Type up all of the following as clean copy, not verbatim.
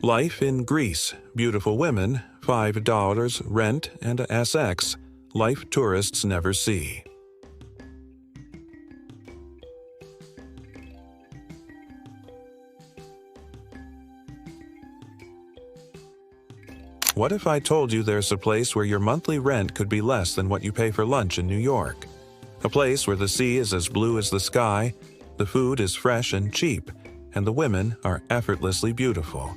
Life in Greece, beautiful women, $5 rent and a SX, life tourists never see. What if I told you there's a place where your monthly rent could be less than what you pay for lunch in New York? A place where the sea is as blue as the sky, the food is fresh and cheap, and the women are effortlessly beautiful.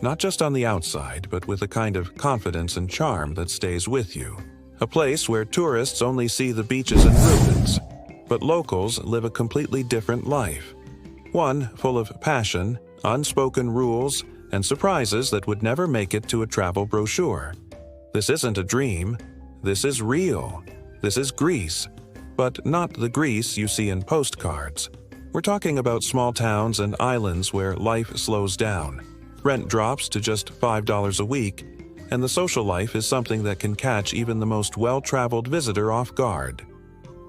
Not just on the outside, but with a kind of confidence and charm that stays with you. A place where tourists only see the beaches and ruins, but locals live a completely different life. One full of passion, unspoken rules, and surprises that would never make it to a travel brochure. This isn't a dream. This is real. This is Greece. But not the Greece you see in postcards. We're talking about small towns and islands where life slows down. Rent drops to just $5 a week, and the social life is something that can catch even the most well-traveled visitor off guard.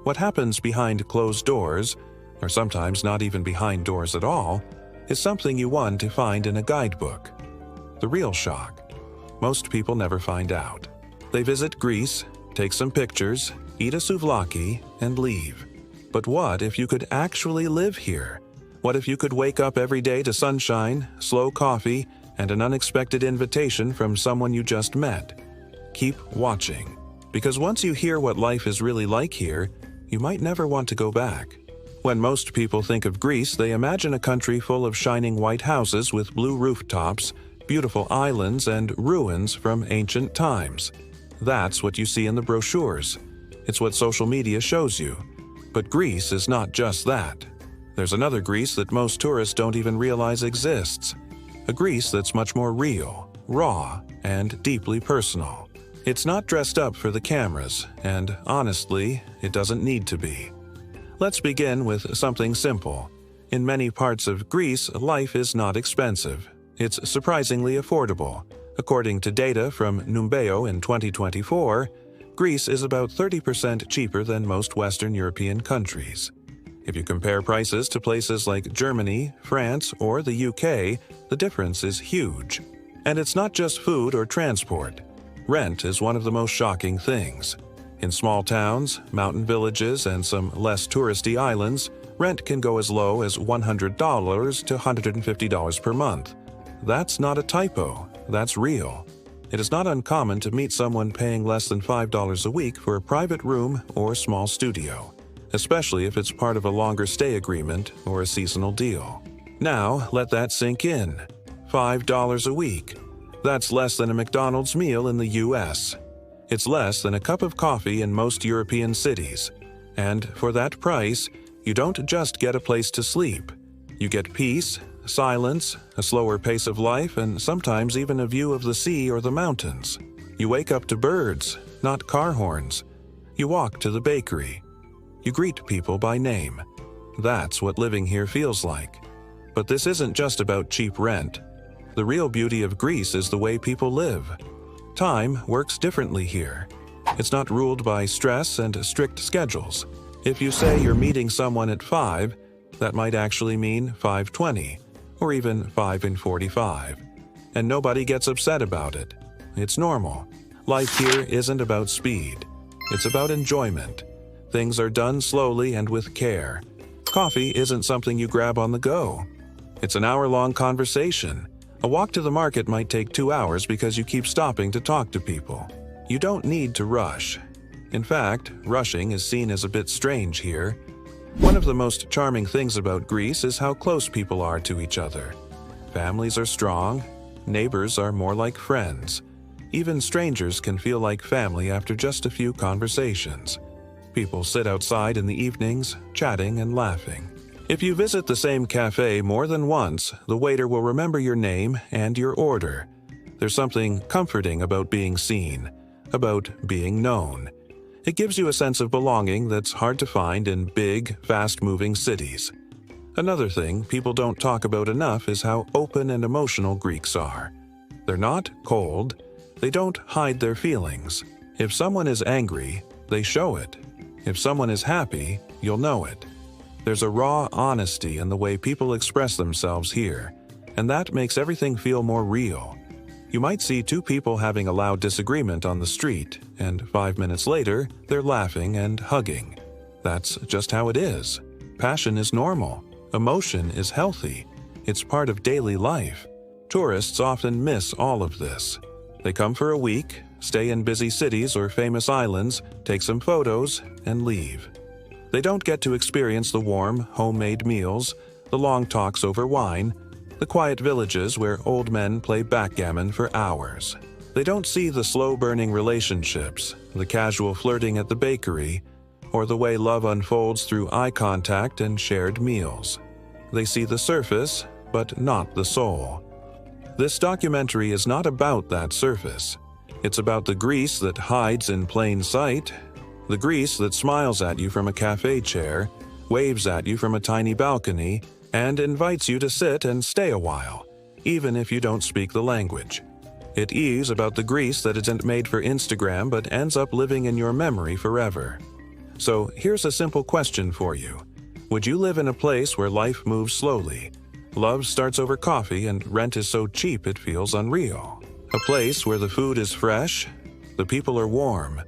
What happens behind closed doors, or sometimes not even behind doors at all, is something you want to find in a guidebook. The real shock. Most people never find out. They visit Greece, take some pictures, eat a souvlaki, and leave. But what if you could actually live here? What if you could wake up every day to sunshine, slow coffee, and an unexpected invitation from someone you just met? Keep watching, because once you hear what life is really like here, you might never want to go back. When most people think of Greece, they imagine a country full of shining white houses with blue rooftops, beautiful islands, and ruins from ancient times. That's what you see in the brochures. It's what social media shows you. But Greece is not just that. There's another Greece that most tourists don't even realize exists. A Greece that's much more real, raw, and deeply personal. It's not dressed up for the cameras, and honestly, it doesn't need to be. Let's begin with something simple. In many parts of Greece, life is not expensive. It's surprisingly affordable. According to data from Numbeo in 2024, Greece is about 30% cheaper than most Western European countries. If you compare prices to places like Germany, France, or the UK, the difference is huge. And it's not just food or transport. Rent is one of the most shocking things. In small towns, mountain villages, and some less touristy islands, rent can go as low as $100 to $150 per month. That's not a typo, that's real. It is not uncommon to meet someone paying less than $5 a week for a private room or small studio, especially if it's part of a longer stay agreement or a seasonal deal. Now, let that sink in. $5 a week. That's less than a McDonald's meal in the US. It's less than a cup of coffee in most European cities. And for that price, you don't just get a place to sleep. You get peace, silence, a slower pace of life, and sometimes even a view of the sea or the mountains. You wake up to birds, not car horns. You walk to the bakery. You greet people by name. That's what living here feels like. But this isn't just about cheap rent. The real beauty of Greece is the way people live. Time works differently here. It's not ruled by stress and strict schedules. If you say you're meeting someone at 5, that might actually mean 5:20, or even 5:45. And nobody gets upset about it. It's normal. Life here isn't about speed. It's about enjoyment. Things are done slowly and with care. Coffee isn't something you grab on the go. It's an hour-long conversation. A walk to the market might take 2 hours because you keep stopping to talk to people. You don't need to rush. In fact, rushing is seen as a bit strange here. One of the most charming things about Greece is how close people are to each other. Families are strong. Neighbors are more like friends. Even strangers can feel like family after just a few conversations. People sit outside in the evenings, chatting and laughing. If you visit the same cafe more than once, the waiter will remember your name and your order. There's something comforting about being seen, about being known. It gives you a sense of belonging that's hard to find in big, fast-moving cities. Another thing people don't talk about enough is how open and emotional Greeks are. They're not cold. They don't hide their feelings. If someone is angry, they show it. If someone is happy, you'll know it. There's a raw honesty in the way people express themselves here. and that makes everything feel more real. You might see two people having a loud disagreement on the street, and 5 minutes later, they're laughing and hugging. That's just how it is. Passion is normal. Emotion is healthy. It's part of daily life. Tourists often miss all of this. They come for a week, stay in busy cities or famous islands, take some photos, and leave. They don't get to experience the warm, homemade meals, the long talks over wine, the quiet villages where old men play backgammon for hours. They don't see the slow-burning relationships, the casual flirting at the bakery, or the way love unfolds through eye contact and shared meals. They see the surface, but not the soul. This documentary is not about that surface. It's about the Greece that hides in plain sight, the Greece that smiles at you from a cafe chair, waves at you from a tiny balcony, and invites you to sit and stay a while, even if you don't speak the language. It is about the Greece that isn't made for Instagram but ends up living in your memory forever. So here's a simple question for you. Would you live in a place where life moves slowly? Love starts over coffee and rent is so cheap it feels unreal. A place where the food is fresh, the people are warm,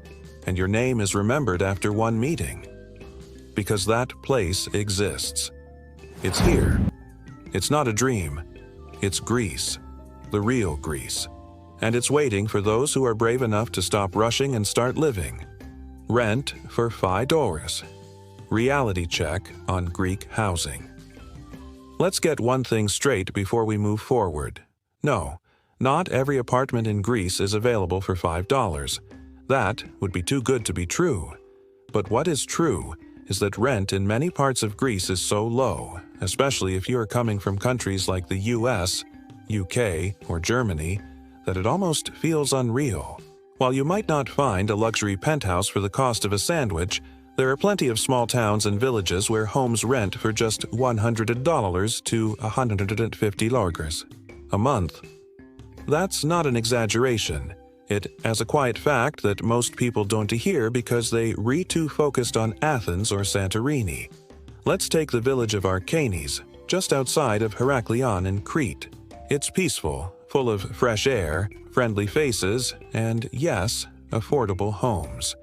and your name is remembered after one meeting. Because that place exists. It's here. It's not a dream. It's Greece. The real Greece. And it's waiting for those who are brave enough to stop rushing and start living. Rent for $5. Reality check on Greek housing. Let's get one thing straight before we move forward. No, not every apartment in Greece is available for $5. That would be too good to be true. But what is true is that rent in many parts of Greece is so low, especially if you are coming from countries like the US, UK, or Germany, that it almost feels unreal. While you might not find a luxury penthouse for the cost of a sandwich, there are plenty of small towns and villages where homes rent for just $100 to $150 a month. That's not an exaggeration. It as a quiet fact that most people don't hear because they too focused on Athens or Santorini. Let's take the village of Archanes, just outside of Heraklion in Crete. It's peaceful, full of fresh air, friendly faces, and yes, affordable homes.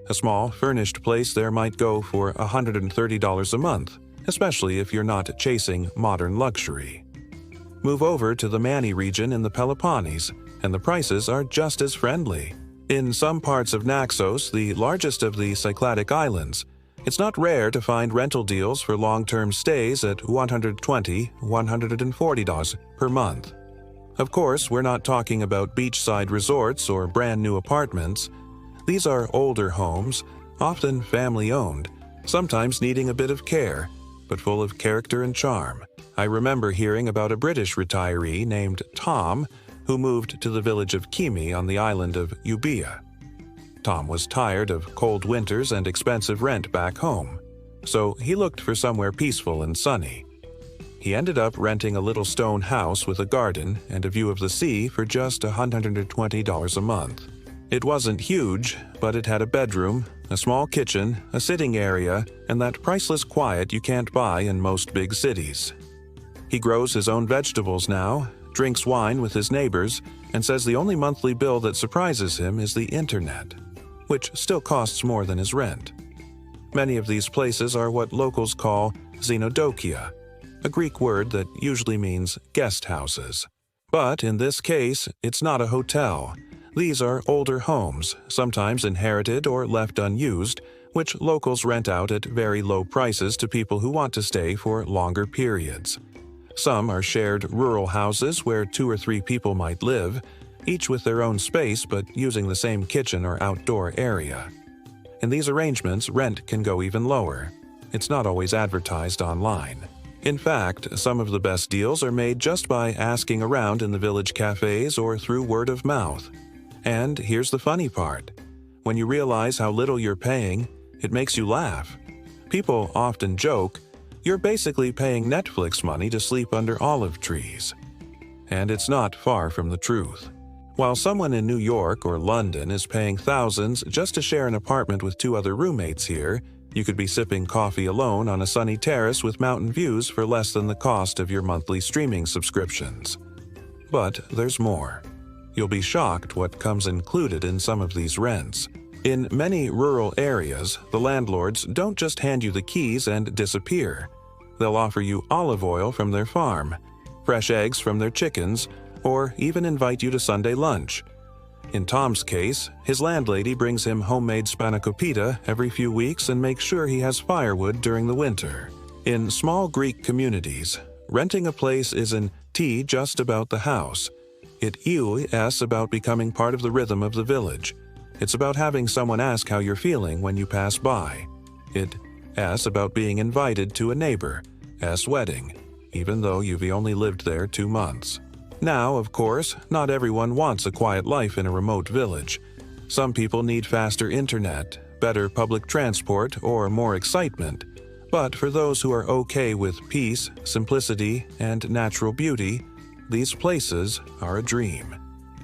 A small, furnished place there might go for $130 a month, especially if you're not chasing modern luxury. Move over to the Mani region in the Peloponnese, and the prices are just as friendly. In some parts of Naxos, the largest of the Cycladic islands, it's not rare to find rental deals for long-term stays at $120, $140 per month. Of course, we're not talking about beachside resorts or brand-new apartments. These are older homes, often family-owned, sometimes needing a bit of care, but full of character and charm. I remember hearing about a British retiree named Tom who moved to the village of Kimi on the island of Euboea. Tom was tired of cold winters and expensive rent back home, so he looked for somewhere peaceful and sunny. He ended up renting a little stone house with a garden and a view of the sea for just $120 a month. It wasn't huge, but it had a bedroom, a small kitchen, a sitting area, and that priceless quiet you can't buy in most big cities. He grows his own vegetables now, drinks wine with his neighbors, and says the only monthly bill that surprises him is the internet, which still costs more than his rent. Many of these places are what locals call xenodokia, a Greek word that usually means guest houses. But in this case, it's not a hotel. These are older homes, sometimes inherited or left unused, which locals rent out at very low prices to people who want to stay for longer periods. Some are shared rural houses where 2 or 3 people might live, each with their own space but using the same kitchen or outdoor area. In these arrangements, rent can go even lower. It's not always advertised online. In fact, some of the best deals are made just by asking around in the village cafes or through word of mouth. And here's the funny part. When you realize how little you're paying, it makes you laugh. People often joke, you're basically paying Netflix money to sleep under olive trees. And it's not far from the truth. While someone in New York or London is paying thousands just to share an apartment with 2 other roommates here, You could be sipping coffee alone on a sunny terrace with mountain views for less than the cost of your monthly streaming subscriptions. But there's more. You'll be shocked what comes included in some of these rents. In many rural areas, the landlords don't just hand you the keys and disappear. They'll offer you olive oil from their farm, fresh eggs from their chickens, or even invite you to Sunday lunch. In Tom's case, his landlady brings him homemade spanakopita every few weeks and makes sure he has firewood during the winter. In small Greek communities, renting a place isn't T just about the house. It is about becoming part of the rhythm of the village. It's about having someone ask how you're feeling when you pass by. It is about being invited to a neighbor's wedding, even though you've only lived there 2 months. Now, of course, not everyone wants a quiet life in a remote village. Some people need faster internet, better public transport, or more excitement. But for those who are okay with peace, simplicity, and natural beauty, these places are a dream.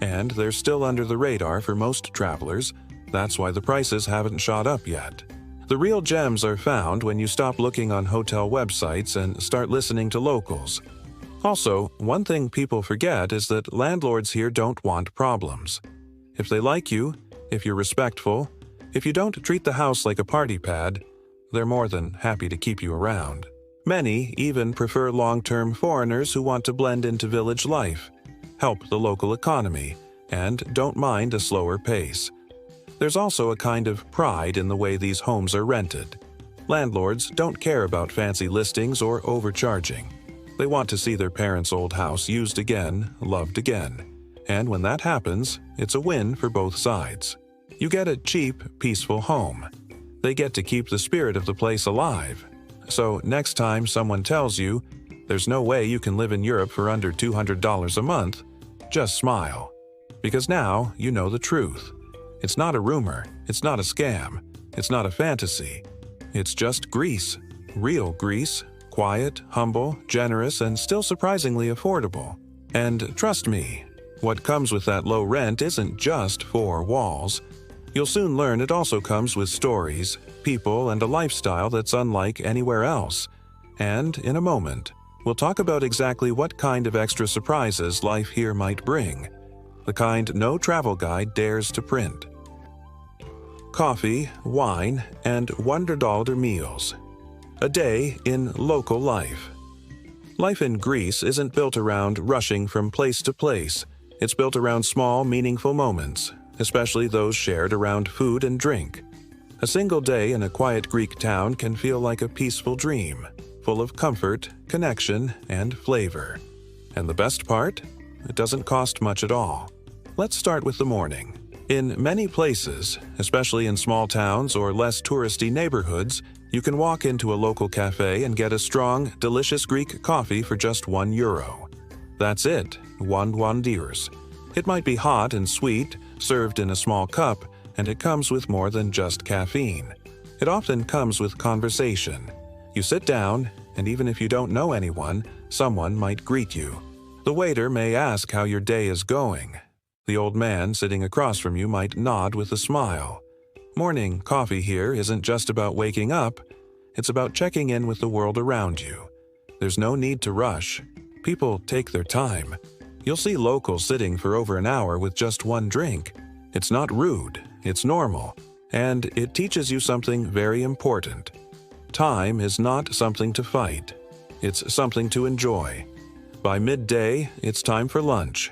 And they're still under the radar for most travelers. That's why the prices haven't shot up yet. The real gems are found when you stop looking on hotel websites and start listening to locals. Also, one thing people forget is that landlords here don't want problems. If they like you, if you're respectful, if you don't treat the house like a party pad, they're more than happy to keep you around. Many even prefer long-term foreigners who want to blend into village life, help the local economy, and don't mind a slower pace. There's also a kind of pride in the way these homes are rented. Landlords don't care about fancy listings or overcharging. They want to see their parents' old house used again, loved again. And when that happens, it's a win for both sides. You get a cheap, peaceful home. They get to keep the spirit of the place alive. So next time someone tells you, there's no way you can live in Europe for under $200 a month, just smile. Because now you know the truth. It's not a rumor, it's not a scam, it's not a fantasy. It's just Greece. Real Greece. Quiet, humble, generous, and still surprisingly affordable. And trust me, what comes with that low rent isn't just 4 walls. You'll soon learn it also comes with stories, people, and a lifestyle that's unlike anywhere else. And in a moment, we'll talk about exactly what kind of extra surprises life here might bring. The kind no travel guide dares to print. Coffee, wine, and $100 meals. A day in local life. Life in Greece isn't built around rushing from place to place. It's built around small, meaningful moments, especially those shared around food and drink. A single day in a quiet Greek town can feel like a peaceful dream, full of comfort, connection, and flavor. And the best part? It doesn't cost much at all. Let's start with the morning. In many places, especially in small towns or less touristy neighborhoods, you can walk into a local cafe and get a strong, delicious Greek coffee for just €1. That's it, one dirs. It might be hot and sweet, served in a small cup, and it comes with more than just caffeine. It often comes with conversation. You sit down, and even if you don't know anyone, someone might greet you. The waiter may ask how your day is going. The old man sitting across from you might nod with a smile. Morning coffee here isn't just about waking up, it's about checking in with the world around you. There's no need to rush. People take their time. You'll see locals sitting for over an hour with just one drink. It's not rude, it's normal, and it teaches you something very important. Time is not something to fight. It's something to enjoy. By midday, it's time for lunch.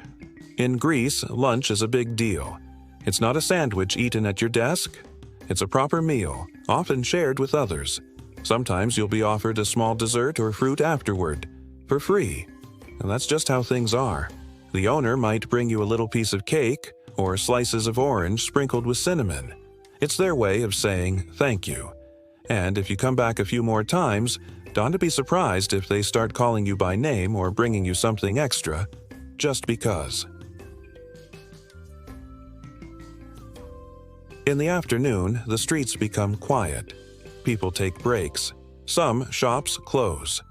In Greece, lunch is a big deal. It's not a sandwich eaten at your desk. It's a proper meal, often shared with others. Sometimes you'll be offered a small dessert or fruit afterward, for free. And that's just how things are. The owner might bring you a little piece of cake or slices of orange sprinkled with cinnamon. It's their way of saying thank you. And if you come back a few more times, don't be surprised if they start calling you by name or bringing you something extra, just because. In the afternoon, the streets become quiet. People take breaks. Some shops close.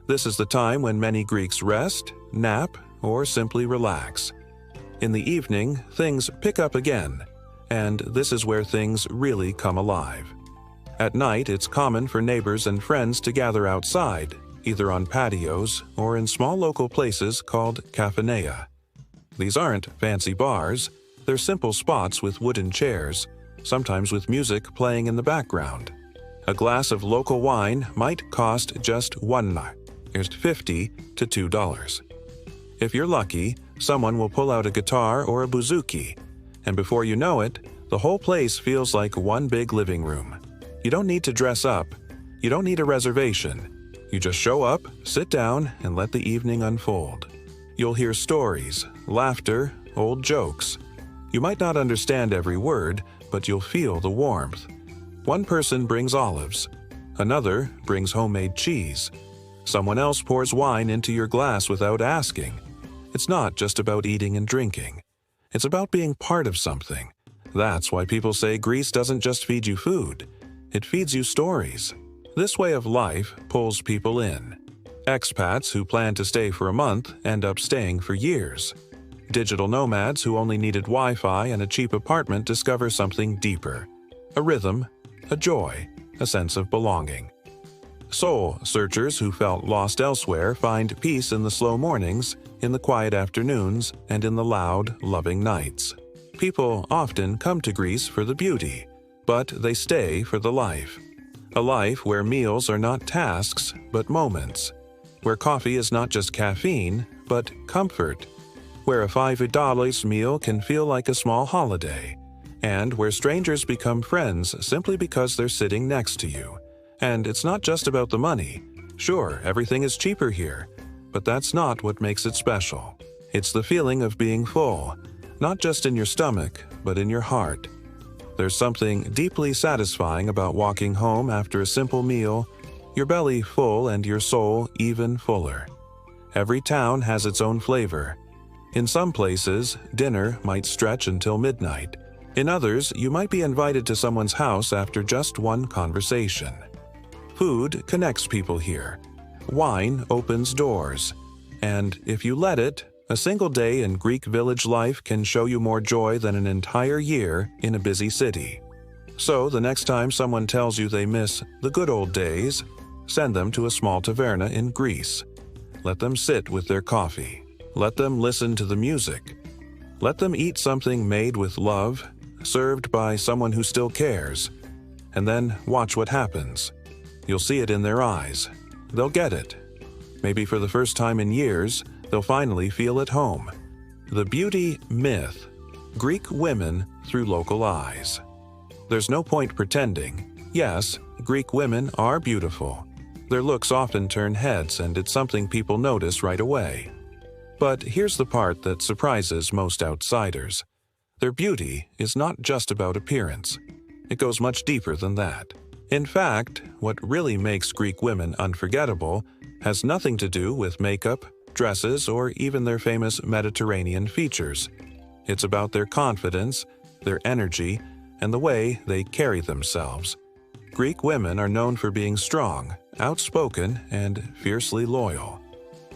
This is the time when many Greeks rest, nap, or simply relax. In the evening, things pick up again, and this is where things really come alive. At night, it's common for neighbors and friends to gather outside, either on patios or in small local places called cafeneia. These aren't fancy bars, they're simple spots with wooden chairs, sometimes with music playing in the background. A glass of local wine might cost just $1.50 to $2. If you're lucky, someone will pull out a guitar or a bouzouki, and before you know it, the whole place feels like one big living room. You don't need to dress up. You don't need a reservation. You just show up, sit down, and let the evening unfold. You'll hear stories, laughter, old jokes. You might not understand every word, but you'll feel the warmth. One person brings olives. Another brings homemade cheese. Someone else pours wine into your glass without asking. It's not just about eating and drinking. It's about being part of something. That's why people say Greece doesn't just feed you food. It feeds you stories. This way of life pulls people in. Expats who plan to stay for a month end up staying for years. Digital nomads who only needed Wi-Fi and a cheap apartment discover something deeper. A rhythm, a joy, a sense of belonging. Soul searchers who felt lost elsewhere find peace in the slow mornings, in the quiet afternoons, and in the loud, loving nights. People often come to Greece for the beauty, but they stay for the life. A life where meals are not tasks, but moments. Where coffee is not just caffeine, but comfort. Where a $5 meal can feel like a small holiday. And where strangers become friends simply because they're sitting next to you. And it's not just about the money. Sure, everything is cheaper here, but that's not what makes it special. It's the feeling of being full, not just in your stomach, but in your heart. There's something deeply satisfying about walking home after a simple meal, your belly full and your soul even fuller. Every town has its own flavor. In some places, dinner might stretch until midnight. In others, you might be invited to someone's house after just one conversation. Food connects people here. Wine opens doors. And if you let it, a single day in Greek village life can show you more joy than an entire year in a busy city. So the next time someone tells you they miss the good old days, send them to a small taverna in Greece. Let them sit with their coffee. Let them listen to the music. Let them eat something made with love, served by someone who still cares. And then watch what happens. You'll see it in their eyes. They'll get it. Maybe for the first time in years, they'll finally feel at home. The beauty myth. Greek women through local eyes. There's no point pretending. Yes, Greek women are beautiful. Their looks often turn heads, and it's something people notice right away. But here's the part that surprises most outsiders. Their beauty is not just about appearance. It goes much deeper than that. In fact, what really makes Greek women unforgettable has nothing to do with makeup, dresses, or even their famous Mediterranean features. It's about their confidence, their energy, and the way they carry themselves. Greek women are known for being strong, outspoken, and fiercely loyal.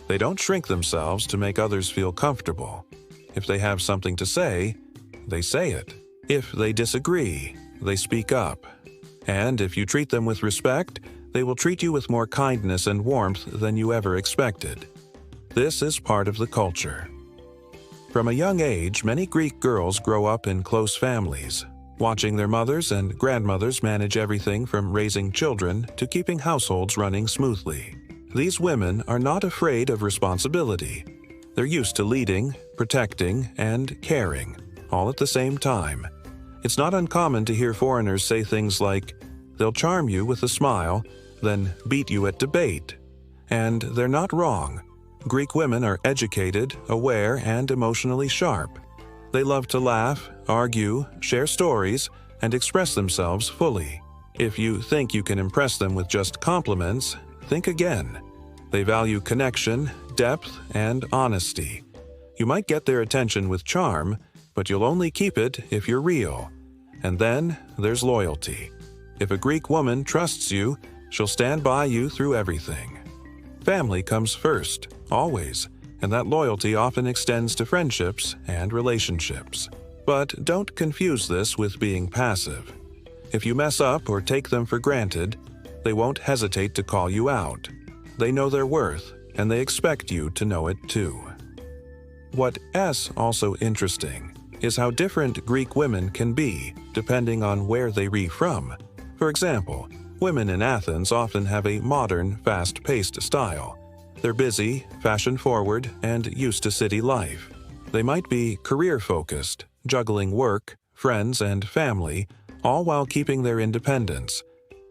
They don't shrink themselves to make others feel comfortable. If they have something to say, they say it. If they disagree, they speak up. And if you treat them with respect, they will treat you with more kindness and warmth than you ever expected. This is part of the culture. From a young age, many Greek girls grow up in close families, watching their mothers and grandmothers manage everything from raising children to keeping households running smoothly. These women are not afraid of responsibility. They're used to leading, protecting, and caring, all at the same time. It's not uncommon to hear foreigners say things like, they'll charm you with a smile, then beat you at debate. And they're not wrong. Greek women are educated, aware, and emotionally sharp. They love to laugh, argue, share stories, and express themselves fully. If you think you can impress them with just compliments, think again. They value connection, depth, and honesty. You might get their attention with charm, but you'll only keep it if you're real. And then there's loyalty. If a Greek woman trusts you, she'll stand by you through everything. Family comes first, always, and that loyalty often extends to friendships and relationships. But don't confuse this with being passive. If you mess up or take them for granted, they won't hesitate to call you out. They know their worth, and they expect you to know it too. What's also interesting is how different Greek women can be depending on where they are from. For example, women in Athens often have a modern, fast-paced style. They're busy, fashion-forward, and used to city life. They might be career-focused, juggling work, friends, and family, all while keeping their independence.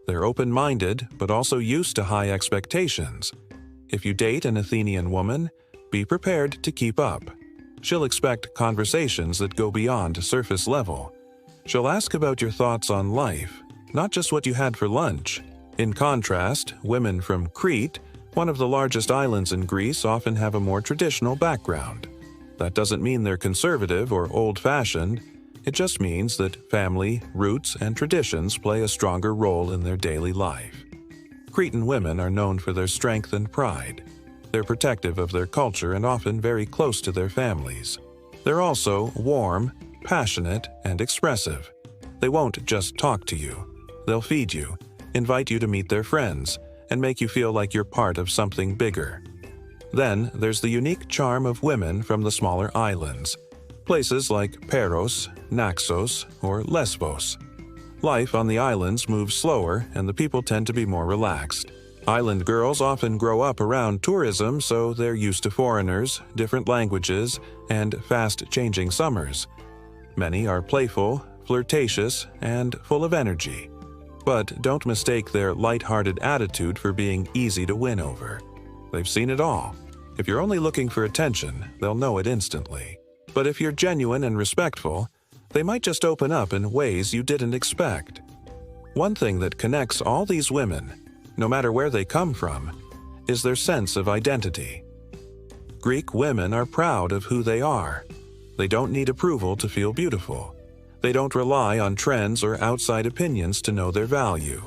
They're open-minded, but also used to high expectations. If you date an Athenian woman, be prepared to keep up. She'll expect conversations that go beyond surface level. She'll ask about your thoughts on life, not just what you had for lunch. In contrast, women from Crete, one of the largest islands in Greece, often have a more traditional background. That doesn't mean they're conservative or old-fashioned. It just means that family, roots, and traditions play a stronger role in their daily life. Cretan women are known for their strength and pride. They're protective of their culture and often very close to their families. They're also warm, passionate, and expressive. They won't just talk to you. They'll feed you, invite you to meet their friends, and make you feel like you're part of something bigger. Then there's the unique charm of women from the smaller islands, places like Paros, Naxos, or Lesbos. Life on the islands moves slower, and the people tend to be more relaxed. Island girls often grow up around tourism, so they're used to foreigners, different languages, and fast-changing summers. Many are playful, flirtatious, and full of energy. But don't mistake their light-hearted attitude for being easy to win over. They've seen it all. If you're only looking for attention, they'll know it instantly. But if you're genuine and respectful, they might just open up in ways you didn't expect. One thing that connects all these women, no matter where they come from, is their sense of identity. Greek women are proud of who they are. They don't need approval to feel beautiful. They don't rely on trends or outside opinions to know their value.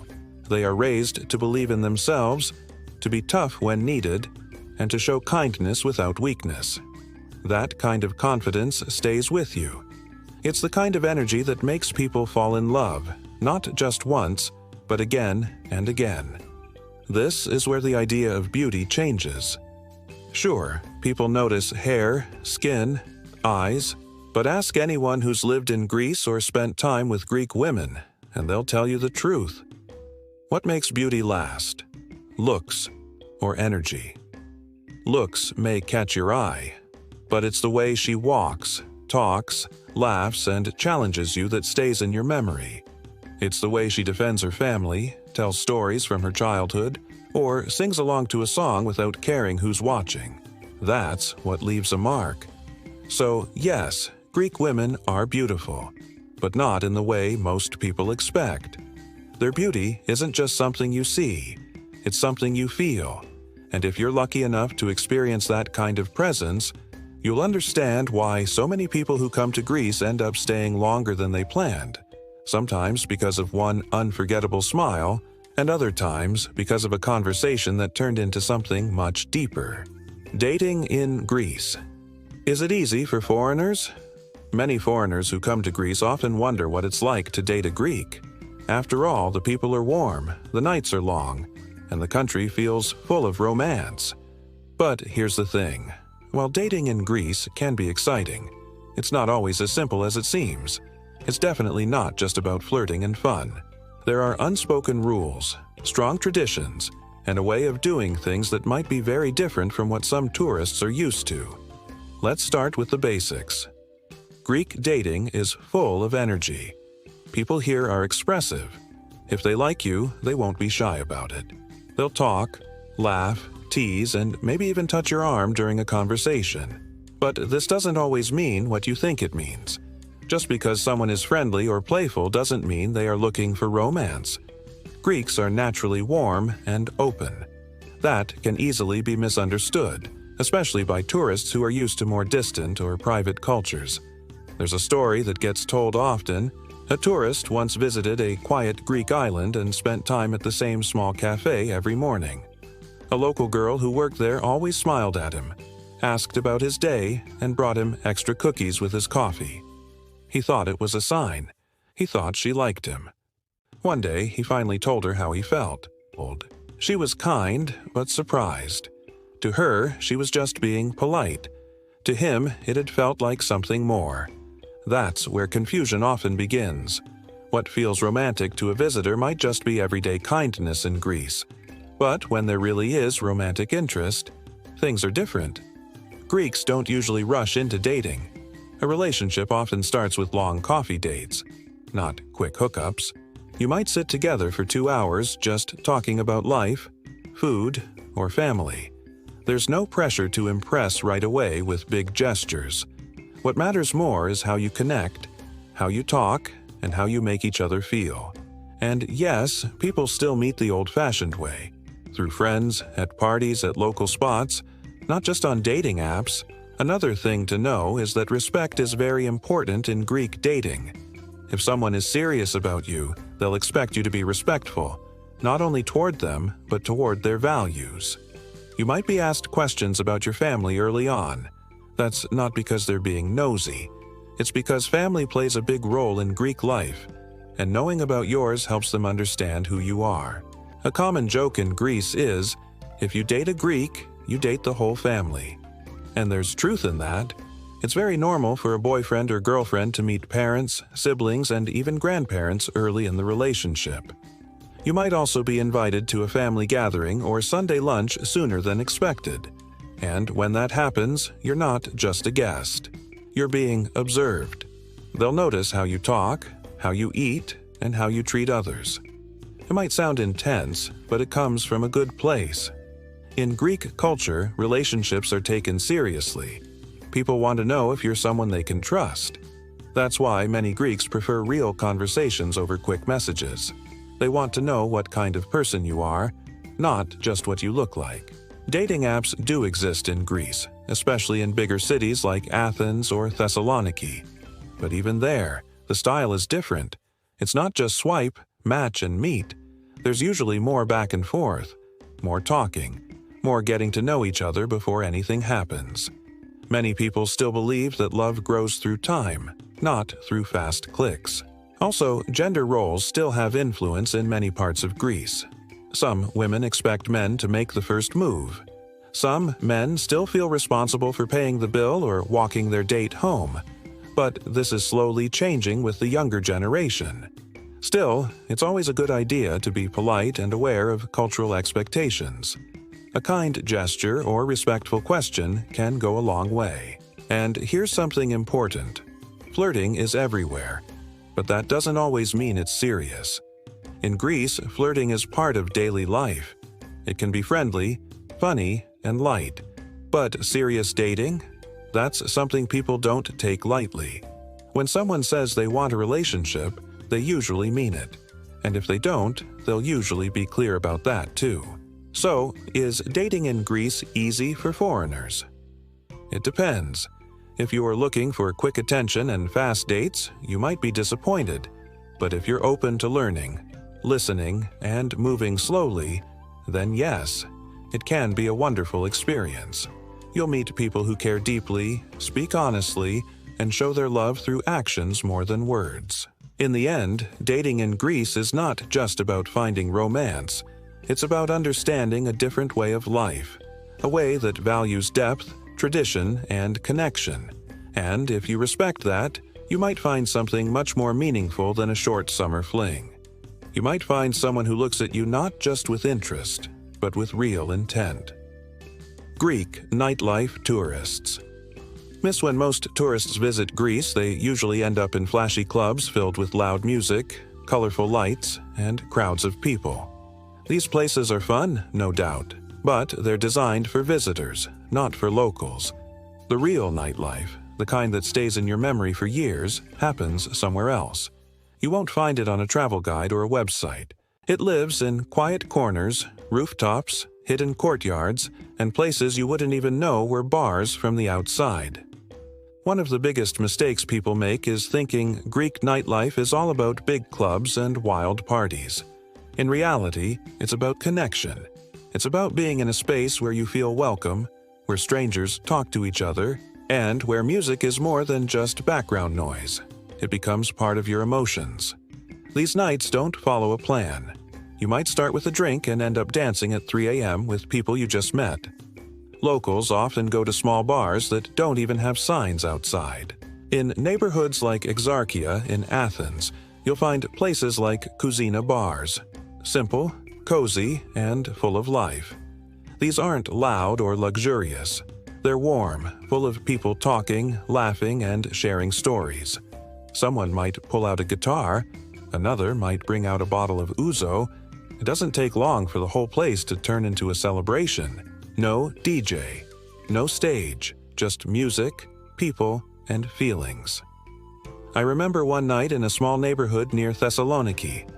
They are raised to believe in themselves, to be tough when needed, and to show kindness without weakness. That kind of confidence stays with you. It's the kind of energy that makes people fall in love, not just once, but again and again. This is where the idea of beauty changes. Sure, people notice hair, skin, eyes, but ask anyone who's lived in Greece or spent time with Greek women, and they'll tell you the truth. What makes beauty last? Looks or energy? Looks may catch your eye, but it's the way she walks, talks, laughs, and challenges you that stays in your memory. It's the way she defends her family, tells stories from her childhood, or sings along to a song without caring who's watching. That's what leaves a mark. So, yes, Greek women are beautiful, but not in the way most people expect. Their beauty isn't just something you see, it's something you feel. And if you're lucky enough to experience that kind of presence, you'll understand why so many people who come to Greece end up staying longer than they planned. Sometimes because of one unforgettable smile, and other times because of a conversation that turned into something much deeper. Dating in Greece. Is it easy for foreigners? Many foreigners who come to Greece often wonder what it's like to date a Greek. After all, the people are warm, the nights are long, and the country feels full of romance. But here's the thing. While dating in Greece can be exciting, it's not always as simple as it seems. It's definitely not just about flirting and fun. There are unspoken rules, strong traditions, and a way of doing things that might be very different from what some tourists are used to. Let's start with the basics. Greek dating is full of energy. People here are expressive. If they like you, they won't be shy about it. They'll talk, laugh, tease, and maybe even touch your arm during a conversation. But this doesn't always mean what you think it means. Just because someone is friendly or playful doesn't mean they are looking for romance. Greeks are naturally warm and open. That can easily be misunderstood, especially by tourists who are used to more distant or private cultures. There's a story that gets told often. A tourist once visited a quiet Greek island and spent time at the same small cafe every morning. A local girl who worked there always smiled at him, asked about his day, and brought him extra cookies with his coffee. He thought it was a sign. He thought she liked him. One day, he finally told her how he felt. She was kind, but surprised. To her, she was just being polite. To him, it had felt like something more. That's where confusion often begins. What feels romantic to a visitor might just be everyday kindness in Greece. But when there really is romantic interest, things are different. Greeks don't usually rush into dating. A relationship often starts with long coffee dates, not quick hookups. You might sit together for 2 hours just talking about life, food, or family. There's no pressure to impress right away with big gestures. What matters more is how you connect, how you talk, and how you make each other feel. And yes, people still meet the old-fashioned way, through friends, at parties, at local spots, not just on dating apps. Another thing to know is that respect is very important in Greek dating. If someone is serious about you, they'll expect you to be respectful, not only toward them, but toward their values. You might be asked questions about your family early on. That's not because they're being nosy. It's because family plays a big role in Greek life, and knowing about yours helps them understand who you are. A common joke in Greece is, if you date a Greek, you date the whole family. And there's truth in that. It's very normal for a boyfriend or girlfriend to meet parents, siblings, and even grandparents early in the relationship. You might also be invited to a family gathering or Sunday lunch sooner than expected. And when that happens, you're not just a guest. You're being observed. They'll notice how you talk, how you eat, and how you treat others. It might sound intense, but it comes from a good place. In Greek culture, relationships are taken seriously. People want to know if you're someone they can trust. That's why many Greeks prefer real conversations over quick messages. They want to know what kind of person you are, not just what you look like. Dating apps do exist in Greece, especially in bigger cities like Athens or Thessaloniki. But even there, the style is different. It's not just swipe, match, and meet. There's usually more back and forth, more talking, more getting to know each other before anything happens. Many people still believe that love grows through time, not through fast clicks. Also, gender roles still have influence in many parts of Greece. Some women expect men to make the first move. Some men still feel responsible for paying the bill or walking their date home. But this is slowly changing with the younger generation. Still, it's always a good idea to be polite and aware of cultural expectations. A kind gesture or respectful question can go a long way. And here's something important. Flirting is everywhere, but that doesn't always mean it's serious. In Greece, flirting is part of daily life. It can be friendly, funny, and light. But serious dating? That's something people don't take lightly. When someone says they want a relationship, they usually mean it. And if they don't, they'll usually be clear about that too. So, is dating in Greece easy for foreigners? It depends. If you are looking for quick attention and fast dates, you might be disappointed. But if you're open to learning, listening, and moving slowly, then yes, it can be a wonderful experience. You'll meet people who care deeply, speak honestly, and show their love through actions more than words. In the end, dating in Greece is not just about finding romance. It's about understanding a different way of life, a way that values depth, tradition, and connection. And if you respect that, you might find something much more meaningful than a short summer fling. You might find someone who looks at you not just with interest, but with real intent. Greek nightlife tourists. When most tourists visit Greece, they usually end up in flashy clubs filled with loud music, colorful lights, and crowds of people. These places are fun, no doubt, but they're designed for visitors, not for locals. The real nightlife, the kind that stays in your memory for years, happens somewhere else. You won't find it on a travel guide or a website. It lives in quiet corners, rooftops, hidden courtyards, and places you wouldn't even know were bars from the outside. One of the biggest mistakes people make is thinking Greek nightlife is all about big clubs and wild parties. In reality, it's about connection. It's about being in a space where you feel welcome, where strangers talk to each other, and where music is more than just background noise. It becomes part of your emotions. These nights don't follow a plan. You might start with a drink and end up dancing at 3 a.m. with people you just met. Locals often go to small bars that don't even have signs outside. In neighborhoods like Exarchia in Athens, you'll find places like Cousina bars. Simple, cozy, and full of life. These aren't loud or luxurious. They're warm, full of people talking, laughing, and sharing stories. Someone might pull out a guitar, another might bring out a bottle of ouzo. It doesn't take long for the whole place to turn into a celebration. No DJ, no stage, just music, people, and feelings. I remember one night in a small neighborhood near Thessaloniki.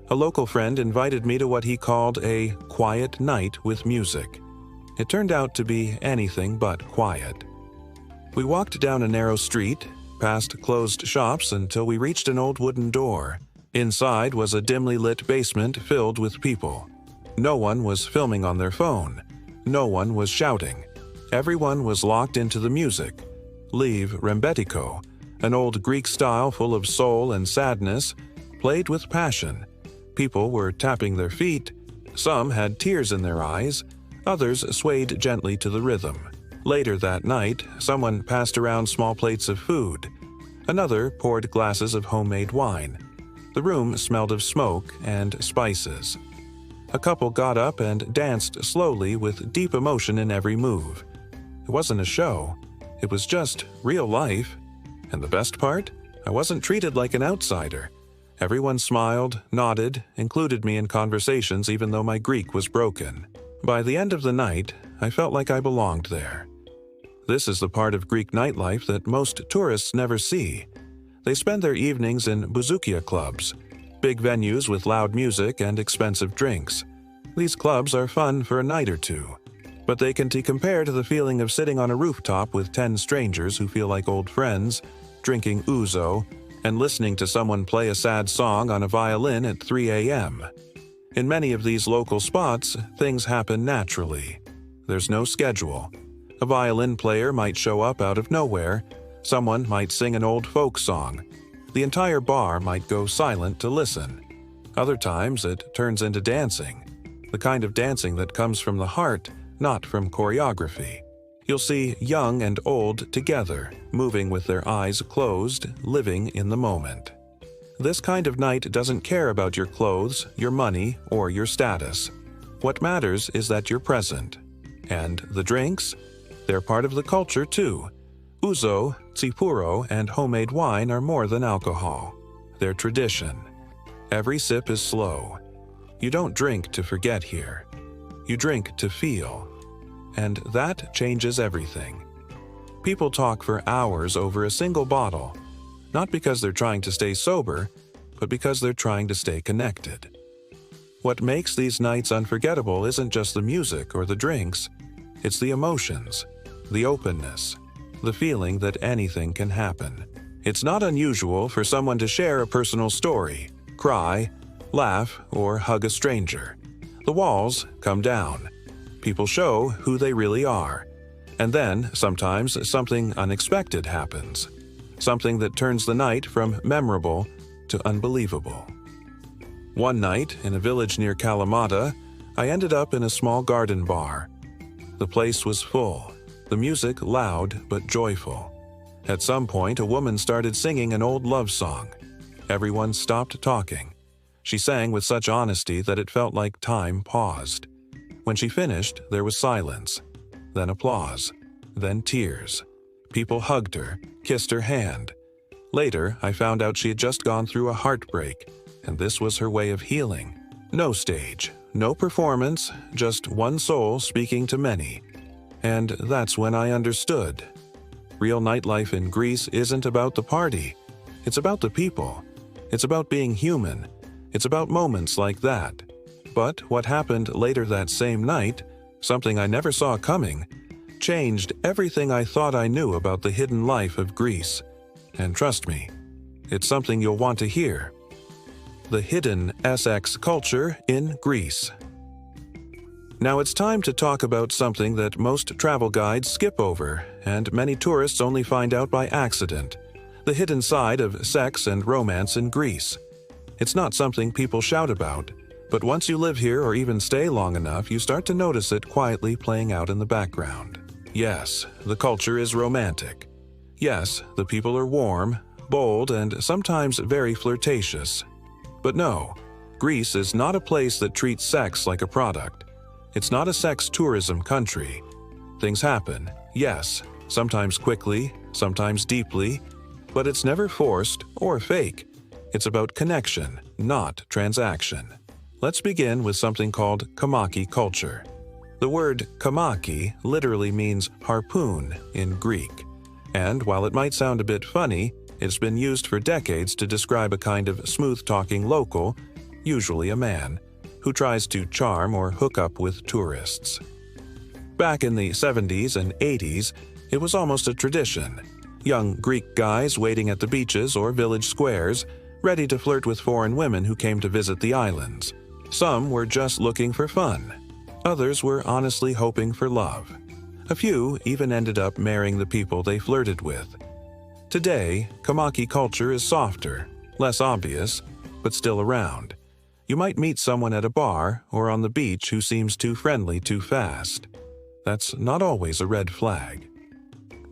A local friend invited me to what he called a quiet night with music. It turned out to be anything but quiet. We walked down a narrow street, past closed shops until we reached an old wooden door. Inside was a dimly lit basement filled with people. No one was filming on their phone. No one was shouting. Everyone was locked into the music. Live Rembetiko, an old Greek style full of soul and sadness, played with passion. People were tapping their feet. Some had tears in their eyes. Others swayed gently to the rhythm. Later that night, someone passed around small plates of food. Another poured glasses of homemade wine. The room smelled of smoke and spices. A couple got up and danced slowly with deep emotion in every move. It wasn't a show. It was just real life. And the best part? I wasn't treated like an outsider. Everyone smiled, nodded, included me in conversations even though my Greek was broken. By the end of the night, I felt like I belonged there. This is the part of Greek nightlife that most tourists never see. They spend their evenings in bouzoukia clubs, big venues with loud music and expensive drinks. These clubs are fun for a night or two, but they can be compared to the feeling of sitting on a rooftop with 10 strangers who feel like old friends, drinking ouzo, and listening to someone play a sad song on a violin at 3 a.m. In many of these local spots, things happen naturally. There's no schedule. A violin player might show up out of nowhere. Someone might sing an old folk song. The entire bar might go silent to listen. Other times it turns into dancing. The kind of dancing that comes from the heart, not from choreography. You'll see young and old together, moving with their eyes closed, living in the moment. This kind of night doesn't care about your clothes, your money, or your status. What matters is that you're present. And the drinks? They're part of the culture too. Ouzo, tsipuro, and homemade wine are more than alcohol. They're tradition. Every sip is slow. You don't drink to forget here. You drink to feel. And that changes everything. People talk for hours over a single bottle, not because they're trying to stay sober, but because they're trying to stay connected. What makes these nights unforgettable isn't just the music or the drinks, it's the emotions, the openness, the feeling that anything can happen. It's not unusual for someone to share a personal story, cry, laugh, or hug a stranger. The walls come down. People show who they really are. And then, sometimes, something unexpected happens. Something that turns the night from memorable to unbelievable. One night, in a village near Kalamata, I ended up in a small garden bar. The place was full, the music loud but joyful. At some point, a woman started singing an old love song. Everyone stopped talking. She sang with such honesty that it felt like time paused. When she finished, there was silence, then applause, then tears. People hugged her, kissed her hand. Later, I found out she had just gone through a heartbreak, and this was her way of healing. No stage, no performance, just one soul speaking to many. And that's when I understood. Real nightlife in Greece isn't about the party. It's about the people. It's about being human. It's about moments like that. But what happened later that same night, something I never saw coming, changed everything I thought I knew about the hidden life of Greece. And trust me, it's something you'll want to hear. The hidden SX culture in Greece. Now it's time to talk about something that most travel guides skip over, and many tourists only find out by accident: the hidden side of sex and romance in Greece. It's not something people shout about, but once you live here or even stay long enough, you start to notice it quietly playing out in the background. Yes, the culture is romantic. Yes, the people are warm, bold, and sometimes very flirtatious. But no, Greece is not a place that treats sex like a product. It's not a sex tourism country. Things happen, yes, sometimes quickly, sometimes deeply, but it's never forced or fake. It's about connection, not transaction. Let's begin with something called kamaki culture. The word kamaki literally means harpoon in Greek, and while it might sound a bit funny, it's been used for decades to describe a kind of smooth-talking local, usually a man, who tries to charm or hook up with tourists. Back in the 70s and 80s, it was almost a tradition. Young Greek guys waiting at the beaches or village squares, ready to flirt with foreign women who came to visit the islands. Some were just looking for fun. Others were honestly hoping for love. A few even ended up marrying the people they flirted with. Today, kamaki culture is softer, less obvious, but still around. You might meet someone at a bar or on the beach who seems too friendly too fast. That's not always a red flag.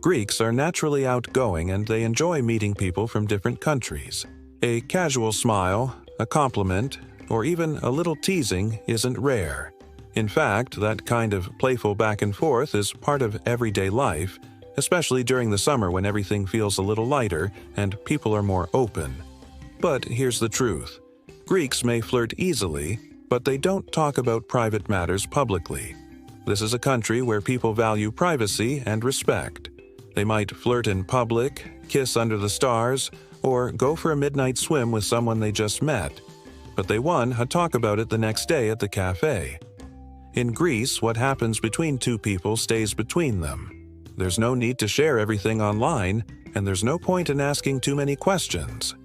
Greeks are naturally outgoing and they enjoy meeting people from different countries. A casual smile, a compliment, or even a little teasing isn't rare. In fact, that kind of playful back and forth is part of everyday life, especially during the summer when everything feels a little lighter and people are more open. But here's the truth. Greeks may flirt easily, but they don't talk about private matters publicly. This is a country where people value privacy and respect. They might flirt in public, kiss under the stars, or go for a midnight swim with someone they just met. But they won't talk about it the next day at the cafe. In Greece, what happens between two people stays between them. There's no need to share everything online, and there's no point in asking too many questions.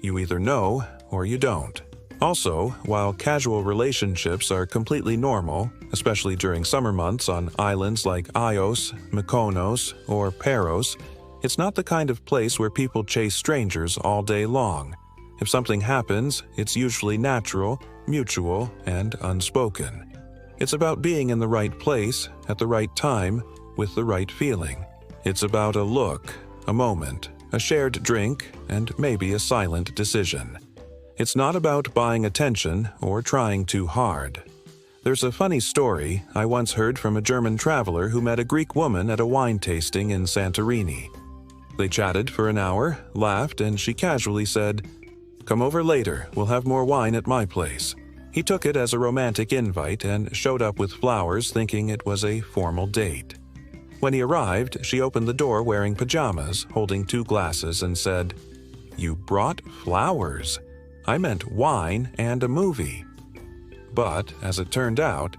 You either know or you don't. Also, while casual relationships are completely normal, especially during summer months on islands like Ios, Mykonos, or Paros, it's not the kind of place where people chase strangers all day long. If something happens, it's usually natural, mutual, and unspoken. It's about being in the right place, at the right time, with the right feeling. It's about a look, a moment, a shared drink, and maybe a silent decision. It's not about buying attention or trying too hard. There's a funny story I once heard from a German traveler who met a Greek woman at a wine tasting in Santorini. They chatted for an hour, laughed, and she casually said, "Come over later, we'll have more wine at my place." He took it as a romantic invite and showed up with flowers thinking it was a formal date. When he arrived, she opened the door wearing pajamas, holding 2 glasses, and said, "You brought flowers? I meant wine and a movie." But, as it turned out,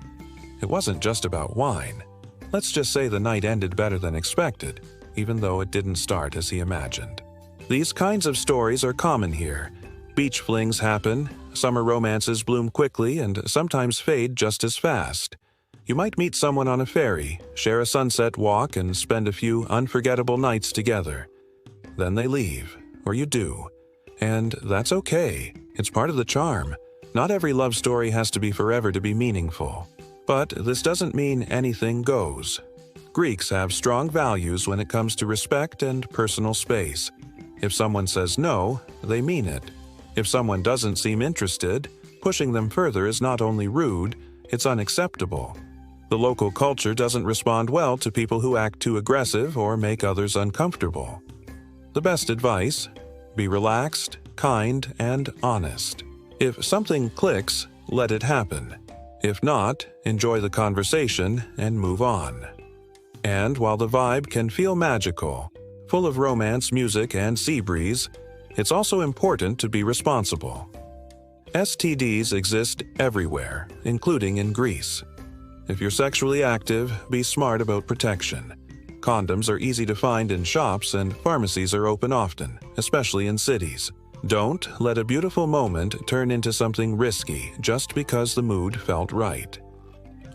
it wasn't just about wine. Let's just say the night ended better than expected, even though it didn't start as he imagined. These kinds of stories are common here. Beach flings happen, summer romances bloom quickly and sometimes fade just as fast. You might meet someone on a ferry, share a sunset walk, and spend a few unforgettable nights together. Then they leave, or you do. And that's okay. It's part of the charm. Not every love story has to be forever to be meaningful. But this doesn't mean anything goes. Greeks have strong values when it comes to respect and personal space. If someone says no, they mean it. If someone doesn't seem interested, pushing them further is not only rude, it's unacceptable. The local culture doesn't respond well to people who act too aggressive or make others uncomfortable. The best advice: be relaxed, kind, and honest. If something clicks, let it happen. If not, enjoy the conversation and move on. And while the vibe can feel magical, full of romance, music, and sea breeze, it's also important to be responsible. STDs exist everywhere, including in Greece. If you're sexually active, be smart about protection. Condoms are easy to find in shops and pharmacies are open often, especially in cities. Don't let a beautiful moment turn into something risky just because the mood felt right.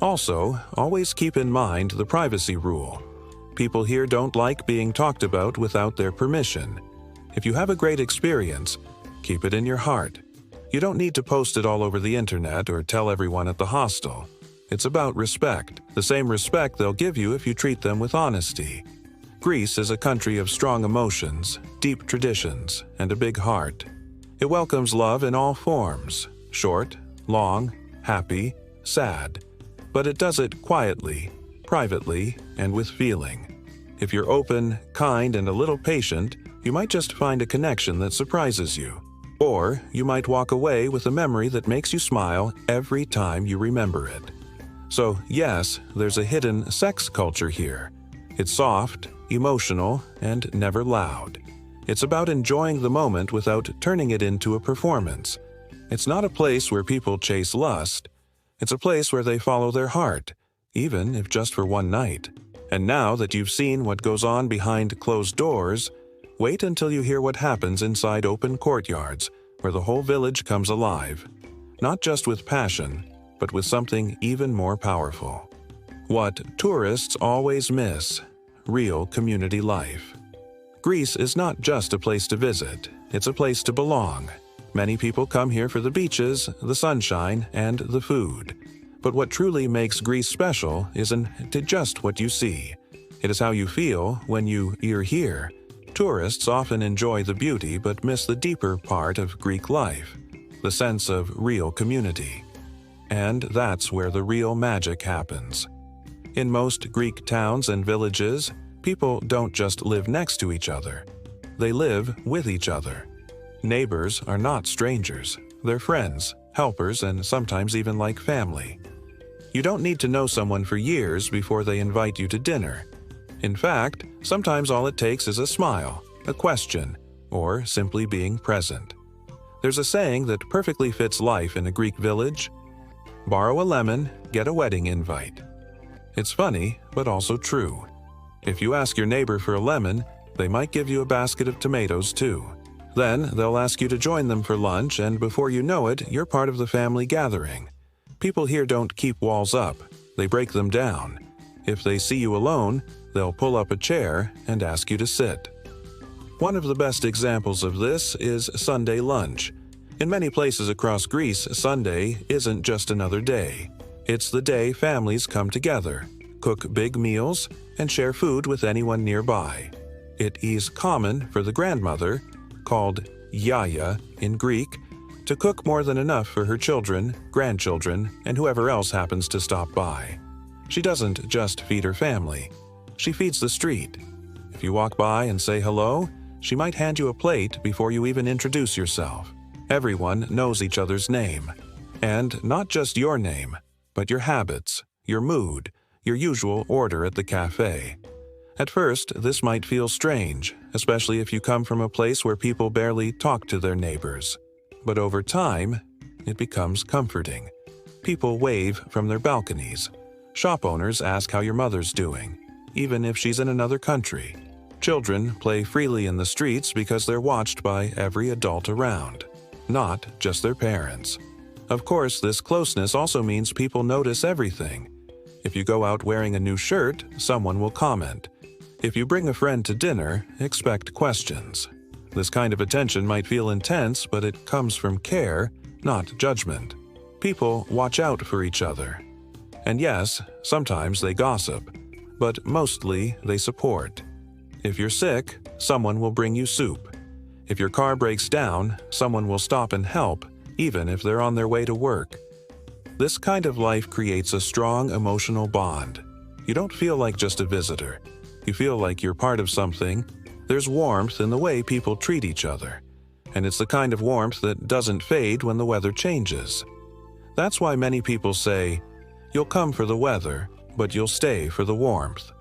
Also, always keep in mind the privacy rule. People here don't like being talked about without their permission. If you have a great experience, keep it in your heart. You don't need to post it all over the internet or tell everyone at the hostel. It's about respect, the same respect they'll give you if you treat them with honesty. Greece is a country of strong emotions, deep traditions, and a big heart. It welcomes love in all forms, short, long, happy, sad. But it does it quietly, privately, and with feeling. If you're open, kind, and a little patient, you might just find a connection that surprises you. Or you might walk away with a memory that makes you smile every time you remember it. So yes, there's a hidden sex culture here. It's soft, emotional, and never loud. It's about enjoying the moment without turning it into a performance. It's not a place where people chase lust. It's a place where they follow their heart, even if just for one night. And now that you've seen what goes on behind closed doors, wait until you hear what happens inside open courtyards, where the whole village comes alive. Not just with passion, but with something even more powerful. What tourists always miss: real community life. Greece is not just a place to visit, it's a place to belong. Many people come here for the beaches, the sunshine, and the food. But what truly makes Greece special isn't just what you see. It is how you feel when you're here. Tourists often enjoy the beauty but miss the deeper part of Greek life, the sense of real community. And that's where the real magic happens. In most Greek towns and villages, people don't just live next to each other. They live with each other. Neighbors are not strangers. They're friends, helpers, and sometimes even like family. You don't need to know someone for years before they invite you to dinner. In fact, sometimes all it takes is a smile, a question, or simply being present. There's a saying that perfectly fits life in a Greek village: borrow a lemon, get a wedding invite. It's funny, but also true. If you ask your neighbor for a lemon, they might give you a basket of tomatoes too. Then they'll ask you to join them for lunch, and before you know it, you're part of the family gathering. People here don't keep walls up, they break them down. If they see you alone, they'll pull up a chair and ask you to sit. One of the best examples of this is Sunday lunch. In many places across Greece, Sunday isn't just another day. It's the day families come together, cook big meals, and share food with anyone nearby. It is common for the grandmother, called yaya in Greek, to cook more than enough for her children, grandchildren, and whoever else happens to stop by. She doesn't just feed her family. She feeds the street. If you walk by and say hello, she might hand you a plate before you even introduce yourself. Everyone knows each other's name. And not just your name, but your habits, your mood, your usual order at the cafe. At first, this might feel strange, especially if you come from a place where people barely talk to their neighbors. But over time, it becomes comforting. People wave from their balconies. Shop owners ask how your mother's doing, even if she's in another country. Children play freely in the streets because they're watched by every adult around, not just their parents. Of course, this closeness also means people notice everything. If you go out wearing a new shirt, someone will comment. If you bring a friend to dinner, expect questions. This kind of attention might feel intense, but it comes from care, not judgment. People watch out for each other. And yes, sometimes they gossip, but mostly they support. If you're sick, someone will bring you soup. If your car breaks down, someone will stop and help, even if they're on their way to work. This kind of life creates a strong emotional bond. You don't feel like just a visitor. You feel like you're part of something. There's warmth in the way people treat each other. And it's the kind of warmth that doesn't fade when the weather changes. That's why many people say, "You'll come for the weather, but you'll stay for the warmth."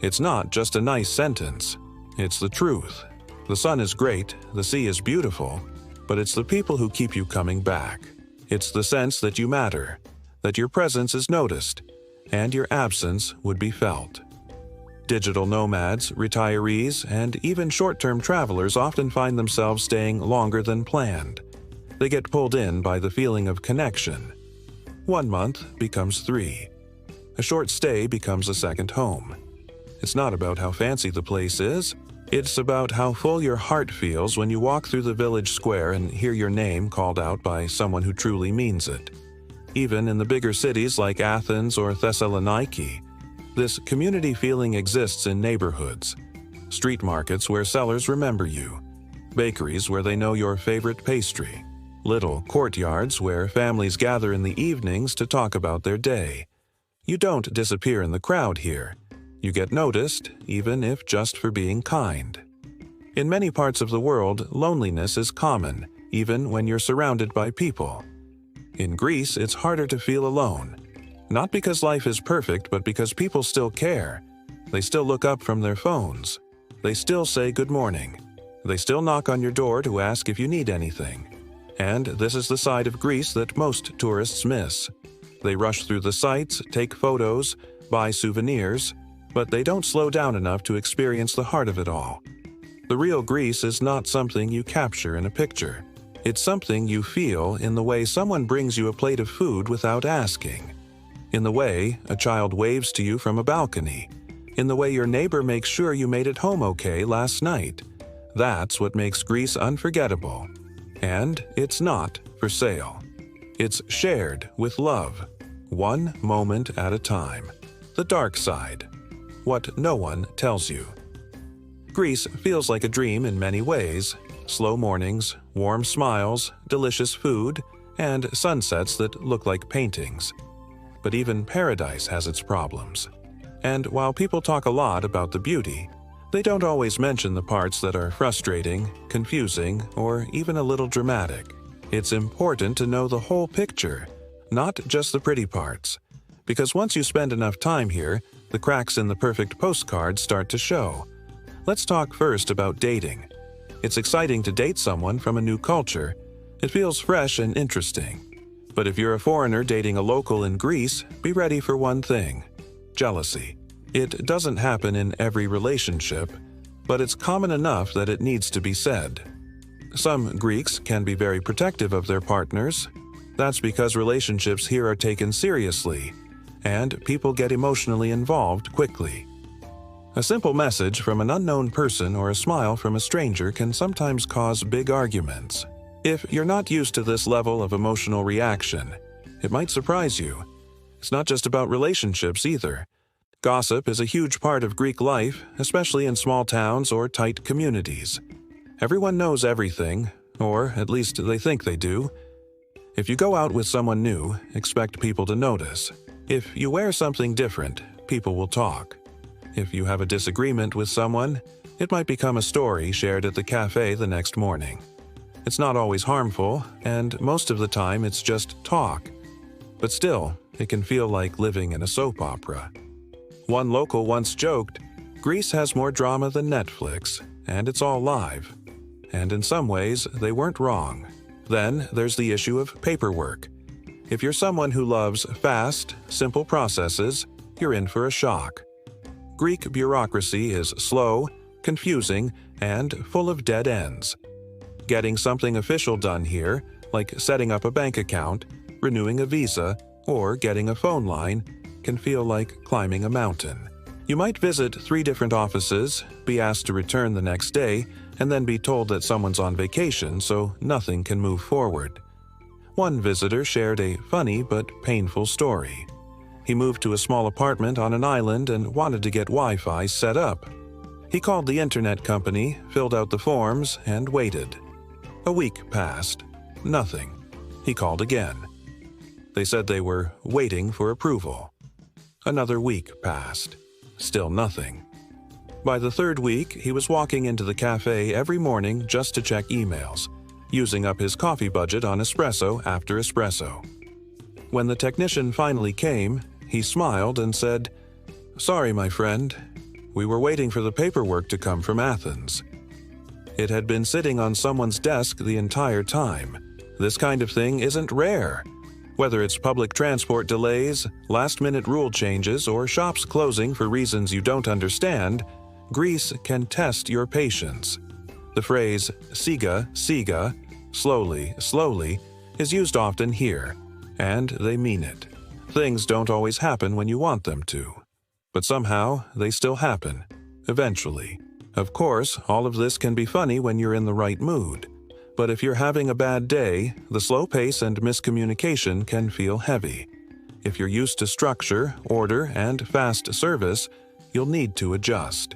It's not just a nice sentence. It's the truth. The sun is great, the sea is beautiful, but it's the people who keep you coming back. It's the sense that you matter, that your presence is noticed, and your absence would be felt. Digital nomads, retirees, and even short-term travelers often find themselves staying longer than planned. They get pulled in by the feeling of connection. 1 month becomes 3. A short stay becomes a second home. It's not about how fancy the place is, It's about how full your heart feels when you walk through the village square and hear your name called out by someone who truly means it. Even in the bigger cities like Athens or Thessaloniki, this community feeling exists in neighborhoods. Street markets where sellers remember you. Bakeries where they know your favorite pastry. Little courtyards where families gather in the evenings to talk about their day. You don't disappear in the crowd here. You get noticed, even if just for being kind. In many parts of the world, loneliness is common, even when you're surrounded by people. In Greece, it's harder to feel alone. Not because life is perfect, but because people still care. They still look up from their phones. They still say good morning. They still knock on your door to ask if you need anything. And this is the side of Greece that most tourists miss. They rush through the sights, take photos, buy souvenirs, but they don't slow down enough to experience the heart of it all. The real Greece is not something you capture in a picture. It's something you feel in the way someone brings you a plate of food without asking. In the way a child waves to you from a balcony. In the way your neighbor makes sure you made it home okay last night. That's what makes Greece unforgettable. And it's not for sale. It's shared with love, one moment at a time. The dark side. What no one tells you. Greece feels like a dream in many ways. Slow mornings, warm smiles, delicious food, and sunsets that look like paintings. But even paradise has its problems. And while people talk a lot about the beauty, they don't always mention the parts that are frustrating, confusing, or even a little dramatic. It's important to know the whole picture, not just the pretty parts. Because once you spend enough time here, the cracks in the perfect postcard start to show. Let's talk first about dating. It's exciting to date someone from a new culture. It feels fresh and interesting. But if you're a foreigner dating a local in Greece, be ready for one thing: jealousy. It doesn't happen in every relationship, but it's common enough that it needs to be said. Some Greeks can be very protective of their partners. That's because relationships here are taken seriously, and people get emotionally involved quickly. A simple message from an unknown person or a smile from a stranger can sometimes cause big arguments. If you're not used to this level of emotional reaction, it might surprise you. It's not just about relationships either. Gossip is a huge part of Greek life, especially in small towns or tight communities. Everyone knows everything, or at least they think they do. If you go out with someone new, expect people to notice. If you wear something different, people will talk. If you have a disagreement with someone, it might become a story shared at the cafe the next morning. It's not always harmful, and most of the time it's just talk. But still, it can feel like living in a soap opera. One local once joked, "Greece has more drama than Netflix, and it's all live." And in some ways, they weren't wrong. Then there's the issue of paperwork. If you're someone who loves fast, simple processes, you're in for a shock. Greek bureaucracy is slow, confusing, and full of dead ends. Getting something official done here, like setting up a bank account, renewing a visa, or getting a phone line, can feel like climbing a mountain. You might visit 3 different offices, be asked to return the next day, and then be told that someone's on vacation, so nothing can move forward. One visitor shared a funny but painful story. He moved to a small apartment on an island and wanted to get Wi-Fi set up. He called the internet company, filled out the forms, and waited. A week passed. Nothing. He called again. They said they were waiting for approval. Another week passed. Still nothing. By the 3rd week, he was walking into the cafe every morning just to check emails, using up his coffee budget on espresso after espresso. When the technician finally came, he smiled and said, "Sorry, my friend. We were waiting for the paperwork to come from Athens." It had been sitting on someone's desk the entire time. This kind of thing isn't rare. Whether it's public transport delays, last-minute rule changes, or shops closing for reasons you don't understand, Greece can test your patience. The phrase "siga, siga," slowly, slowly, is used often here, and they mean it. Things don't always happen when you want them to. But somehow, they still happen, eventually. Of course, all of this can be funny when you're in the right mood. But if you're having a bad day, the slow pace and miscommunication can feel heavy. If you're used to structure, order, and fast service, you'll need to adjust.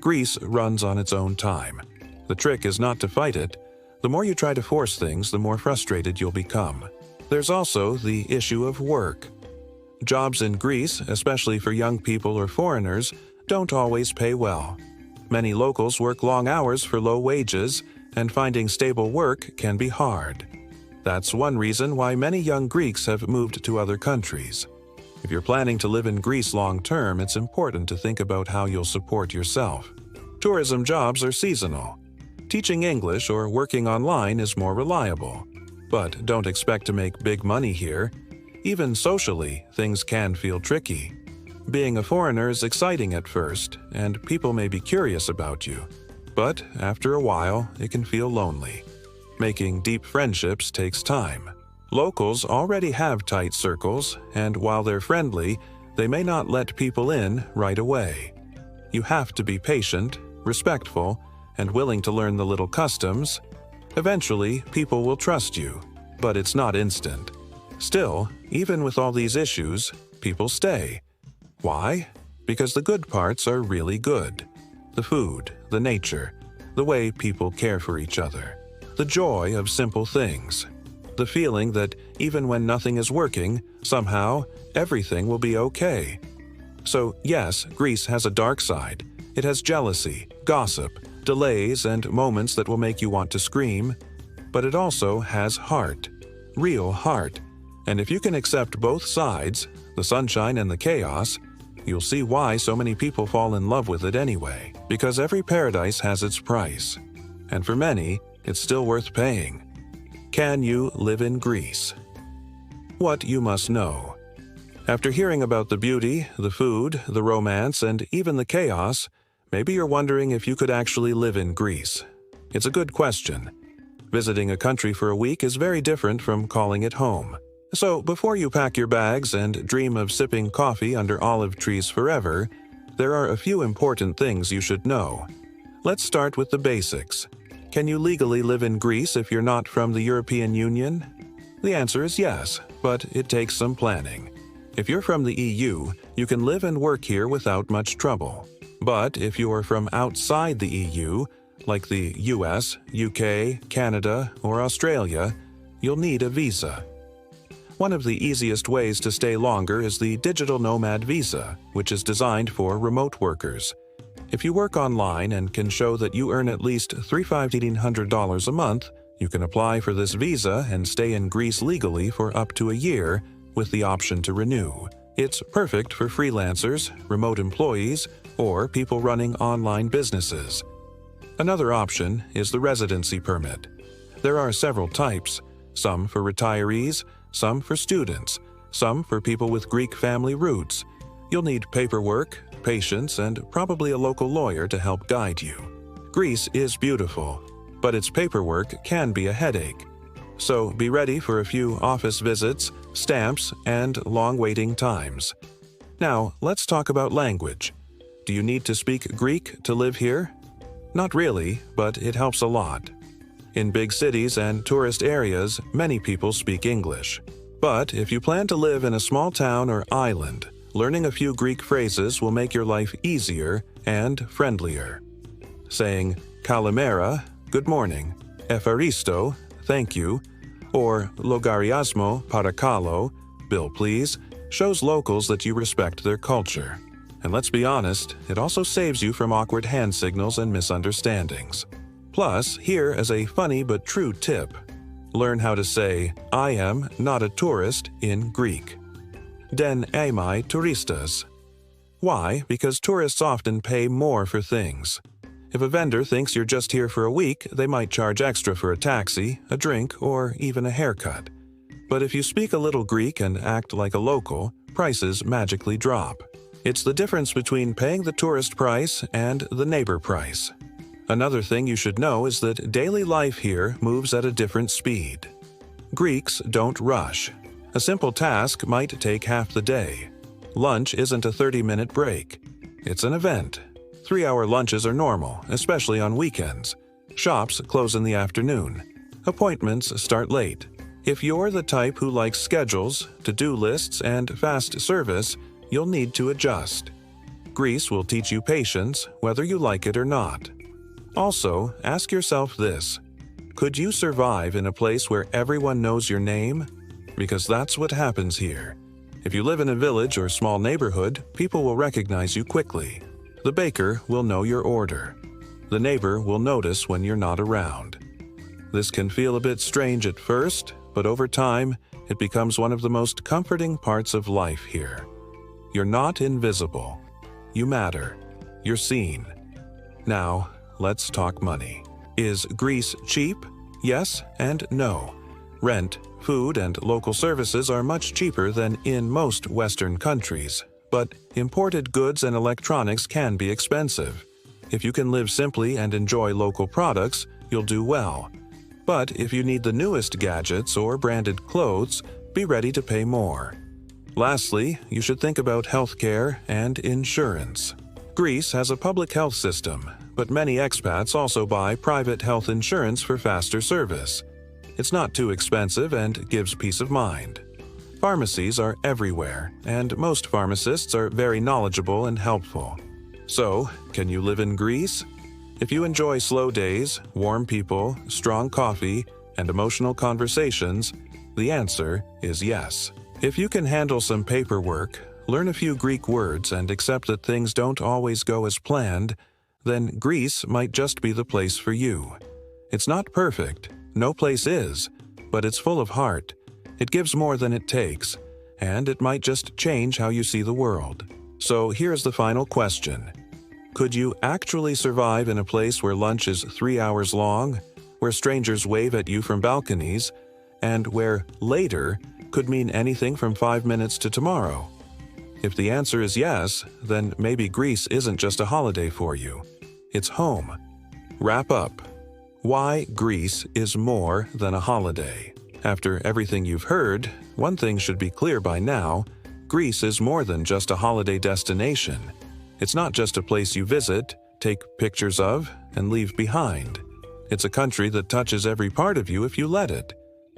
Greece runs on its own time. The trick is not to fight it. The more you try to force things, the more frustrated you'll become. There's also the issue of work. Jobs in Greece, especially for young people or foreigners, don't always pay well. Many locals work long hours for low wages, and finding stable work can be hard. That's one reason why many young Greeks have moved to other countries. If you're planning to live in Greece long term, it's important to think about how you'll support yourself. Tourism jobs are seasonal. Teaching English or working online is more reliable. But don't expect to make big money here. Even socially, things can feel tricky. Being a foreigner is exciting at first, and people may be curious about you. But after a while, it can feel lonely. Making deep friendships takes time. Locals already have tight circles, and while they're friendly, they may not let people in right away. You have to be patient, respectful, and willing to learn the little customs. Eventually, people will trust you, but it's not instant. Still, even with all these issues, people stay. Why? Because the good parts are really good. The food, the nature, the way people care for each other, the joy of simple things, the feeling that even when nothing is working, somehow everything will be okay. So yes, Greece has a dark side. It has jealousy, gossip, delays, and moments that will make you want to scream. But it also has heart, real heart. And if you can accept both sides, the sunshine and the chaos, you'll see why so many people fall in love with it anyway. Because every paradise has its price. And for many, it's still worth paying. Can you live in Greece? What you must know. After hearing about the beauty, the food, the romance, and even the chaos, maybe you're wondering if you could actually live in Greece. It's a good question. Visiting a country for a week is very different from calling it home. So before you pack your bags and dream of sipping coffee under olive trees forever, there are a few important things you should know. Let's start with the basics. Can you legally live in Greece if you're not from the European Union? The answer is yes, but it takes some planning. If you're from the EU, you can live and work here without much trouble. But if you are from outside the EU, like the US, UK, Canada, or Australia, you'll need a visa. One of the easiest ways to stay longer is the Digital Nomad Visa, which is designed for remote workers. If you work online and can show that you earn at least $3,500 a month, you can apply for this visa and stay in Greece legally for up to a year, with the option to renew. It's perfect for freelancers, remote employees, or people running online businesses. Another option is the residency permit. There are several types, some for retirees, some for students, some for people with Greek family roots. You'll need paperwork, patience, and probably a local lawyer to help guide you. Greece is beautiful, but its paperwork can be a headache. So be ready for a few office visits, stamps, and long waiting times. Now, let's talk about language. Do you need to speak Greek to live here? Not really, but it helps a lot. In big cities and tourist areas, many people speak English. But if you plan to live in a small town or island, learning a few Greek phrases will make your life easier and friendlier. Saying kalimera, good morning, efaristo, thank you, or logariasmo parakalo, bill please, shows locals that you respect their culture. And let's be honest, it also saves you from awkward hand signals and misunderstandings. Plus, here is a funny but true tip. Learn how to say, I am not a tourist in Greek. Den amai touristas. Why? Because tourists often pay more for things. If a vendor thinks you're just here for a week, they might charge extra for a taxi, a drink, or even a haircut. But if you speak a little Greek and act like a local, prices magically drop. It's the difference between paying the tourist price and the neighbor price. Another thing you should know is that daily life here moves at a different speed. Greeks don't rush. A simple task might take half the day. Lunch isn't a 30-minute break. It's an event. 3-hour lunches are normal, especially on weekends. Shops close in the afternoon. Appointments start late. If you're the type who likes schedules, to-do lists, and fast service, you'll need to adjust. Greece will teach you patience, whether you like it or not. Also, ask yourself this: could you survive in a place where everyone knows your name? Because that's what happens here. If you live in a village or small neighborhood, people will recognize you quickly. The baker will know your order. The neighbor will notice when you're not around. This can feel a bit strange at first, but over time, it becomes one of the most comforting parts of life here. You're not invisible. You matter. You're seen. Now, let's talk money. Is Greece cheap? Yes and no. Rent, food, and local services are much cheaper than in most Western countries, but imported goods and electronics can be expensive. If you can live simply and enjoy local products, you'll do well. But if you need the newest gadgets or branded clothes, be ready to pay more. Lastly, you should think about healthcare and insurance. Greece has a public health system, but many expats also buy private health insurance for faster service. It's not too expensive and gives peace of mind. Pharmacies are everywhere, and most pharmacists are very knowledgeable and helpful. So, can you live in Greece? If you enjoy slow days, warm people, strong coffee, and emotional conversations, the answer is yes. If you can handle some paperwork, learn a few Greek words, and accept that things don't always go as planned, then Greece might just be the place for you. It's not perfect, no place is, but it's full of heart. It gives more than it takes, and it might just change how you see the world. So here's the final question. Could you actually survive in a place where lunch is 3 hours long, where strangers wave at you from balconies, and where later could mean anything from 5 minutes to tomorrow? If the answer is yes, then maybe Greece isn't just a holiday for you. It's home. Wrap up. Why Greece is more than a holiday. After everything you've heard, one thing should be clear by now: Greece is more than just a holiday destination. It's not just a place you visit, take pictures of, and leave behind. It's a country that touches every part of you if you let it.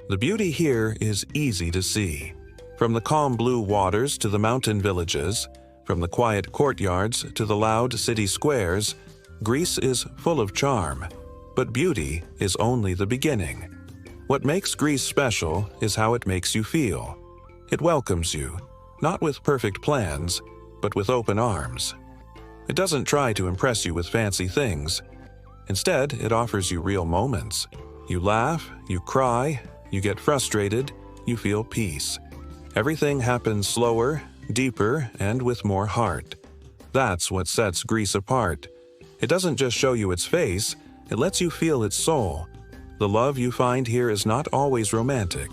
The beauty here is easy to see. From the calm blue waters to the mountain villages, from the quiet courtyards to the loud city squares, Greece is full of charm. But beauty is only the beginning. What makes Greece special is how it makes you feel. It welcomes you, not with perfect plans, but with open arms. It doesn't try to impress you with fancy things. Instead, it offers you real moments. You laugh, you cry, you get frustrated, you feel peace. Everything happens slower, deeper, and with more heart. That's what sets Greece apart. It doesn't just show you its face, it lets you feel its soul. The love you find here is not always romantic,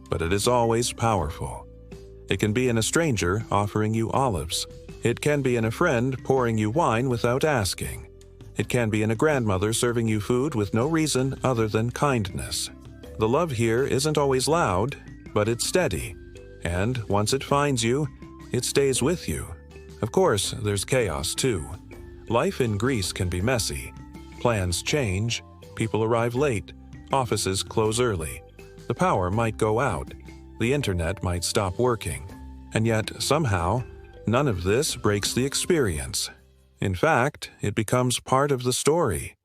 but it is always powerful. It can be in a stranger offering you olives. It can be in a friend pouring you wine without asking. It can be in a grandmother serving you food with no reason other than kindness. The love here isn't always loud, but it's steady. And once it finds you, it stays with you. Of course, there's chaos too. Life in Greece can be messy. Plans change, people arrive late, offices close early. The power might go out, the internet might stop working. And yet, somehow, none of this breaks the experience. In fact, it becomes part of the story.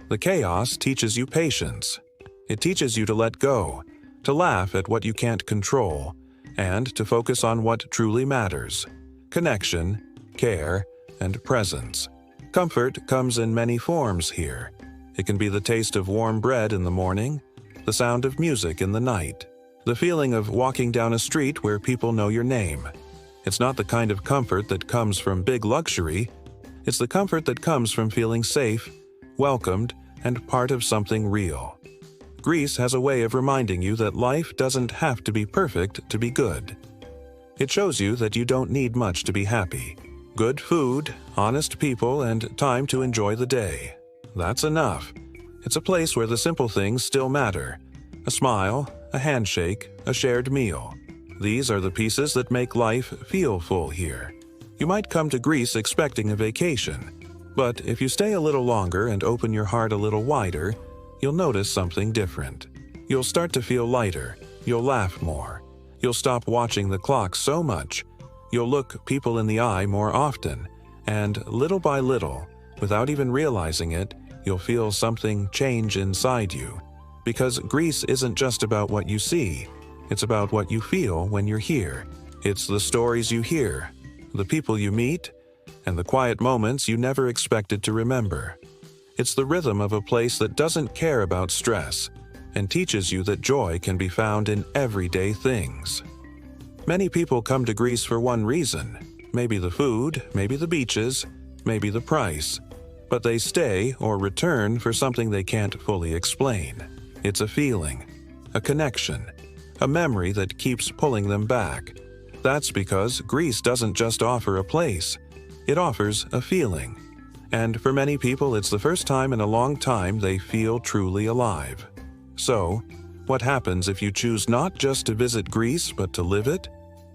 The chaos teaches you patience. It teaches you to let go, to laugh at what you can't control, and to focus on what truly matters: connection, care, and presence. Comfort comes in many forms here. It can be the taste of warm bread in the morning, the sound of music in the night, the feeling of walking down a street where people know your name. It's not the kind of comfort that comes from big luxury. It's the comfort that comes from feeling safe, welcomed, and part of something real. Greece has a way of reminding you that life doesn't have to be perfect to be good. It shows you that you don't need much to be happy. Good food, honest people, and time to enjoy the day. That's enough. It's a place where the simple things still matter. A smile, a handshake, a shared meal. These are the pieces that make life feel full here. You might come to Greece expecting a vacation, But if you stay a little longer and open your heart a little wider, you'll notice something different. You'll start to feel lighter. You'll laugh more. You'll stop watching the clock so much. You'll look people in the eye more often. And little by little, without even realizing it, you'll feel something change inside you. Because Greece isn't just about what you see. It's about what you feel when you're here. It's the stories you hear, the people you meet, and the quiet moments you never expected to remember. It's the rhythm of a place that doesn't care about stress and teaches you that joy can be found in everyday things. Many people come to Greece for one reason. Maybe the food, maybe the beaches, maybe the price. But they stay or return for something they can't fully explain. It's a feeling, a connection, a memory that keeps pulling them back. That's because Greece doesn't just offer a place. It offers a feeling. And for many people, it's the first time in a long time they feel truly alive. So, what happens if you choose not just to visit Greece, but to live it?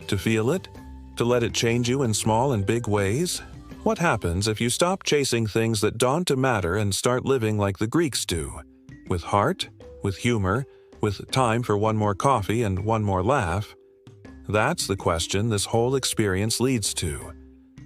To feel it? To let it change you in small and big ways? What happens if you stop chasing things that don't matter and start living like the Greeks do? With heart, with humor, with time for one more coffee and one more laugh? That's the question this whole experience leads to.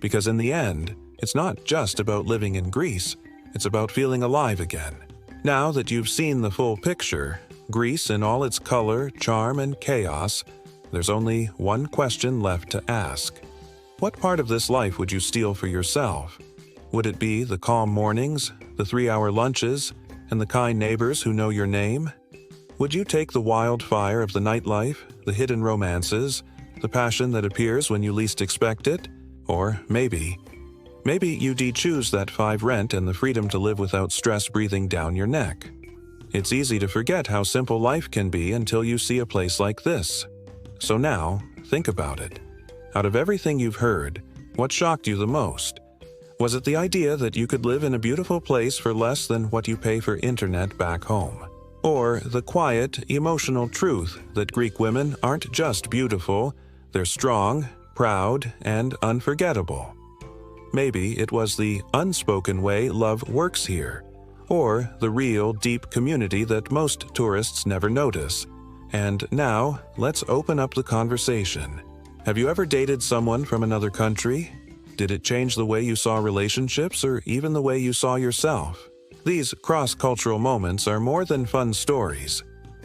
Because in the end, it's not just about living in Greece, it's about feeling alive again. Now that you've seen the full picture, Greece in all its color, charm, and chaos, there's only one question left to ask. What part of this life would you steal for yourself? Would it be the calm mornings, the 3-hour lunches, and the kind neighbors who know your name? Would you take the wildfire of the nightlife, the hidden romances, the passion that appears when you least expect it? Or maybe you'd choose that 5 rent and the freedom to live without stress breathing down your neck. It's easy to forget how simple life can be until you see a place like this. So now, think about it. Out of everything you've heard, what shocked you the most? Was it the idea that you could live in a beautiful place for less than what you pay for internet back home? Or the quiet, emotional truth that Greek women aren't just beautiful, they're strong, proud, and unforgettable? Maybe it was the unspoken way love works here, or the real, deep community that most tourists never notice. And now, let's open up the conversation. Have you ever dated someone from another country? Did it change the way you saw relationships or even the way you saw yourself? These cross-cultural moments are more than fun stories.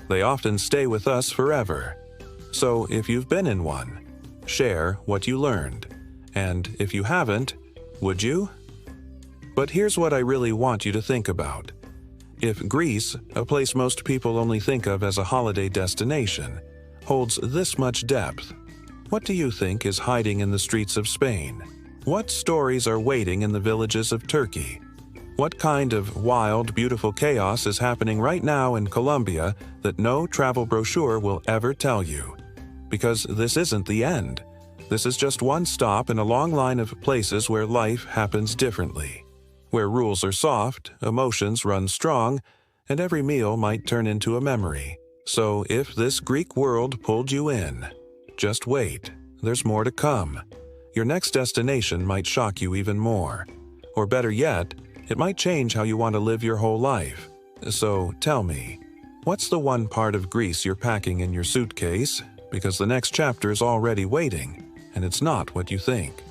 They often stay with us forever. So if you've been in one, share what you learned. And if you haven't, would you? But here's what I really want you to think about. If Greece, a place most people only think of as a holiday destination, holds this much depth, what do you think is hiding in the streets of Spain? What stories are waiting in the villages of Turkey? What kind of wild, beautiful chaos is happening right now in Colombia that no travel brochure will ever tell you? Because this isn't the end. This is just one stop in a long line of places where life happens differently. Where rules are soft, emotions run strong, and every meal might turn into a memory. So if this Greek world pulled you in, just wait. There's more to come. Your next destination might shock you even more. Or better yet, it might change how you want to live your whole life. So tell me, what's the one part of Greece you're packing in your suitcase? Because the next chapter is already waiting, and it's not what you think.